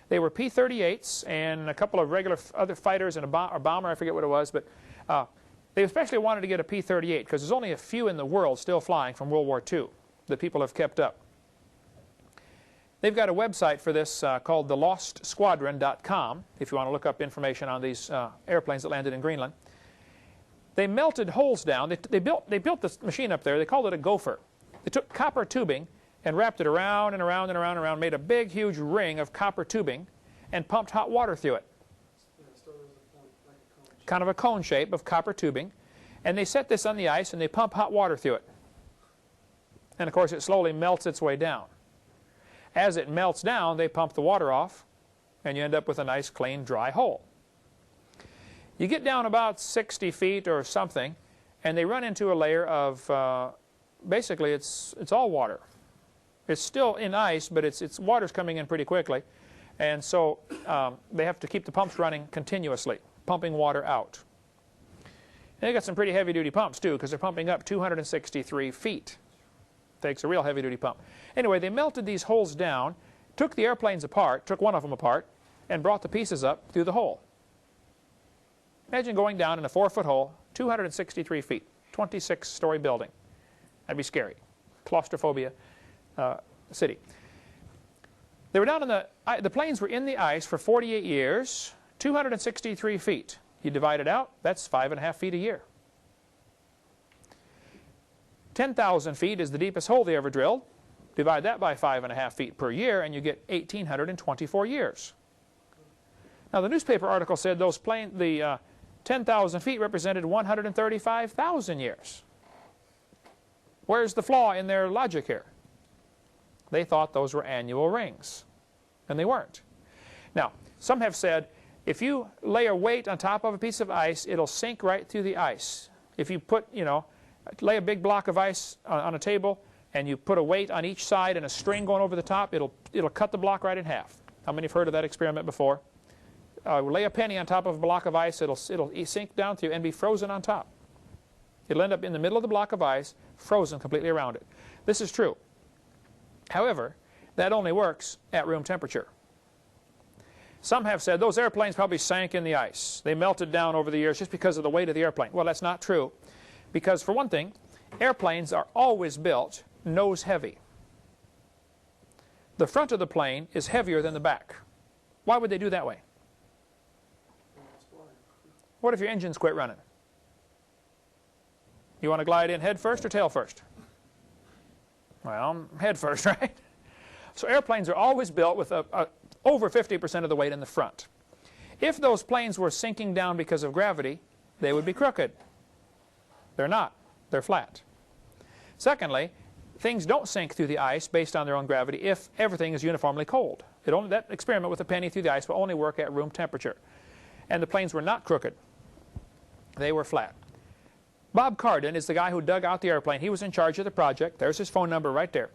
They were P-38s and a couple of regular other fighters and a bomber, I forget what it was, but they especially wanted to get a P-38 because there's only a few in the world still flying from World War II that people have kept up. They've got a website for this called thelostsquadron.com if you want to look up information on these airplanes that landed in Greenland. They melted holes down. They built this machine up there. They called it a gopher. They took copper tubing and wrapped it around and around and around and around, made a big, huge ring of copper tubing, and pumped hot water through it. Kind of a cone shape of copper tubing. And they set this on the ice and they pump hot water through it. And of course it slowly melts its way down. As it melts down, they pump the water off and you end up with a nice, clean, dry hole. You get down about 60 feet or something and they run into a layer of, basically it's all water. It's still in ice, but it's water's coming in pretty quickly. And so they have to keep the pumps running continuously, pumping water out. And they got some pretty heavy-duty pumps, too, because they're pumping up 263 feet. Takes a real heavy-duty pump. Anyway, they melted these holes down, took the airplanes apart, took one of them apart, and brought the pieces up through the hole. Imagine going down in a 4-foot hole, 263 feet, 26-story building. That'd be scary. Claustrophobia city. They were down in the planes were in the ice for 48 years, 263 feet. You divide it out, that's 5.5 feet a year. 10,000 feet is the deepest hole they ever drilled. Divide that by 5.5 feet per year, and you get 1,824 years. Now, the newspaper article said the 10,000 feet represented 135,000 years. Where's the flaw in their logic here? They thought those were annual rings, and they weren't. Now, some have said, if you lay a weight on top of a piece of ice, it'll sink right through the ice. If you put, lay a big block of ice on a table, and you put a weight on each side and a string going over the top, it'll cut the block right in half. How many have heard of that experiment before? Lay a penny on top of a block of ice, it'll sink down through and be frozen on top. It'll end up in the middle of the block of ice, frozen completely around it. This is true. However, that only works at room temperature. Some have said those airplanes probably sank in the ice. They melted down over the years just because of the weight of the airplane. Well, that's not true. Because, for one thing, airplanes are always built nose heavy. The front of the plane is heavier than the back. Why would they do that way? What if your engines quit running? You want to glide in head first or tail first? Well, head first, right? So airplanes are always built with over 50% of the weight in the front. If those planes were sinking down because of gravity, they would be crooked. They're not. They're flat. Secondly, things don't sink through the ice based on their own gravity if everything is uniformly cold. That experiment with a penny through the ice will only work at room temperature. And the planes were not crooked. They were flat. Bob Cardin is the guy who dug out the airplane. He was in charge of the project. There's his phone number right there.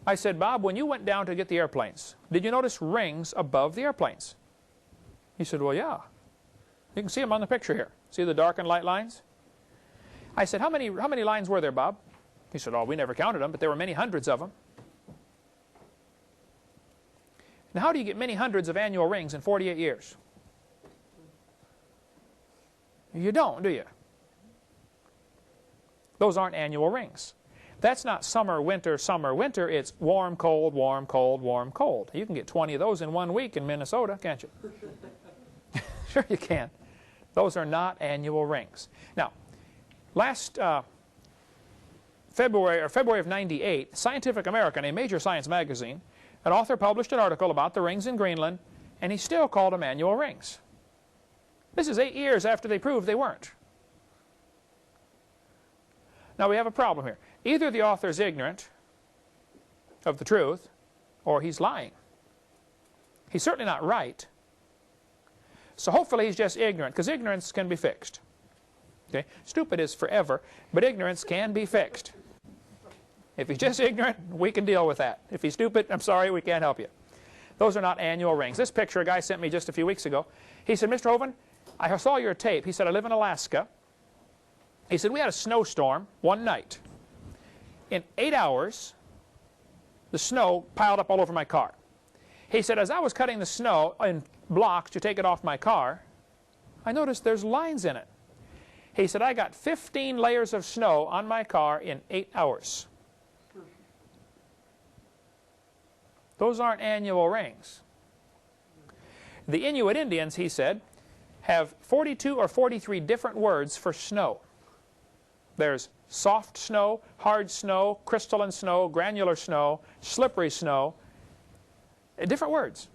I said, Bob, when you went down to get the airplanes, did you notice rings above the airplanes? He said, well, yeah. You can see them on the picture here. See the dark and light lines? I said, how many lines were there, Bob? He said, oh, we never counted them, but there were many hundreds of them. Now, how do you get many hundreds of annual rings in 48 years? You don't, do you? Those aren't annual rings. That's not summer, winter, summer, winter. It's warm, cold, warm, cold, warm, cold. You can get 20 of those in 1 week in Minnesota, can't you? Sure you can. Those are not annual rings. Now, last February of '98, Scientific American, a major science magazine, an author published an article about the rings in Greenland, and he still called them annual rings. This is 8 years after they proved they weren't. Now we have a problem here. Either the author is ignorant of the truth, or he's lying. He's certainly not right. So hopefully he's just ignorant, because ignorance can be fixed. Okay? Stupid is forever, but ignorance can be fixed. If he's just ignorant, we can deal with that. If he's stupid, I'm sorry, we can't help you. Those are not annual rings. This picture a guy sent me just a few weeks ago. He said, Mr. Hovind, I saw your tape. He said, I live in Alaska. He said, we had a snowstorm one night. In 8 hours, the snow piled up all over my car. He said, as I was cutting the snow in blocks to take it off my car, I noticed there's lines in it. He said, I got 15 layers of snow on my car in 8 hours. Those aren't annual rings. The Inuit Indians, he said, have 42 or 43 different words for snow. There's soft snow, hard snow, crystalline snow, granular snow, slippery snow. Different words.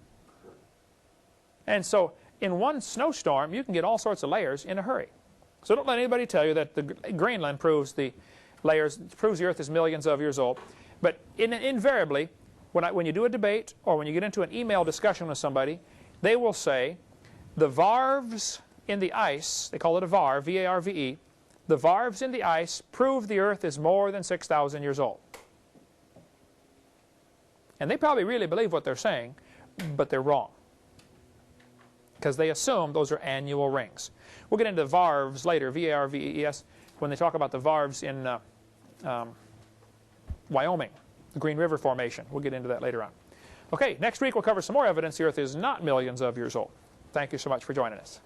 And so in one snowstorm, you can get all sorts of layers in a hurry. So don't let anybody tell you that the Greenland proves the layers, proves the Earth is millions of years old. But invariably, when you do a debate or when you get into an email discussion with somebody, they will say the varves in the ice, they call it a varve, V-A-R-V-E, the varves in the ice prove the Earth is more than 6,000 years old. And they probably really believe what they're saying, but they're wrong. Because they assume those are annual rings. We'll get into varves later, V-A-R-V-E-S, when they talk about the varves in Wyoming, the Green River Formation. We'll get into that later on. Okay, next week we'll cover some more evidence the Earth is not millions of years old. Thank you so much for joining us.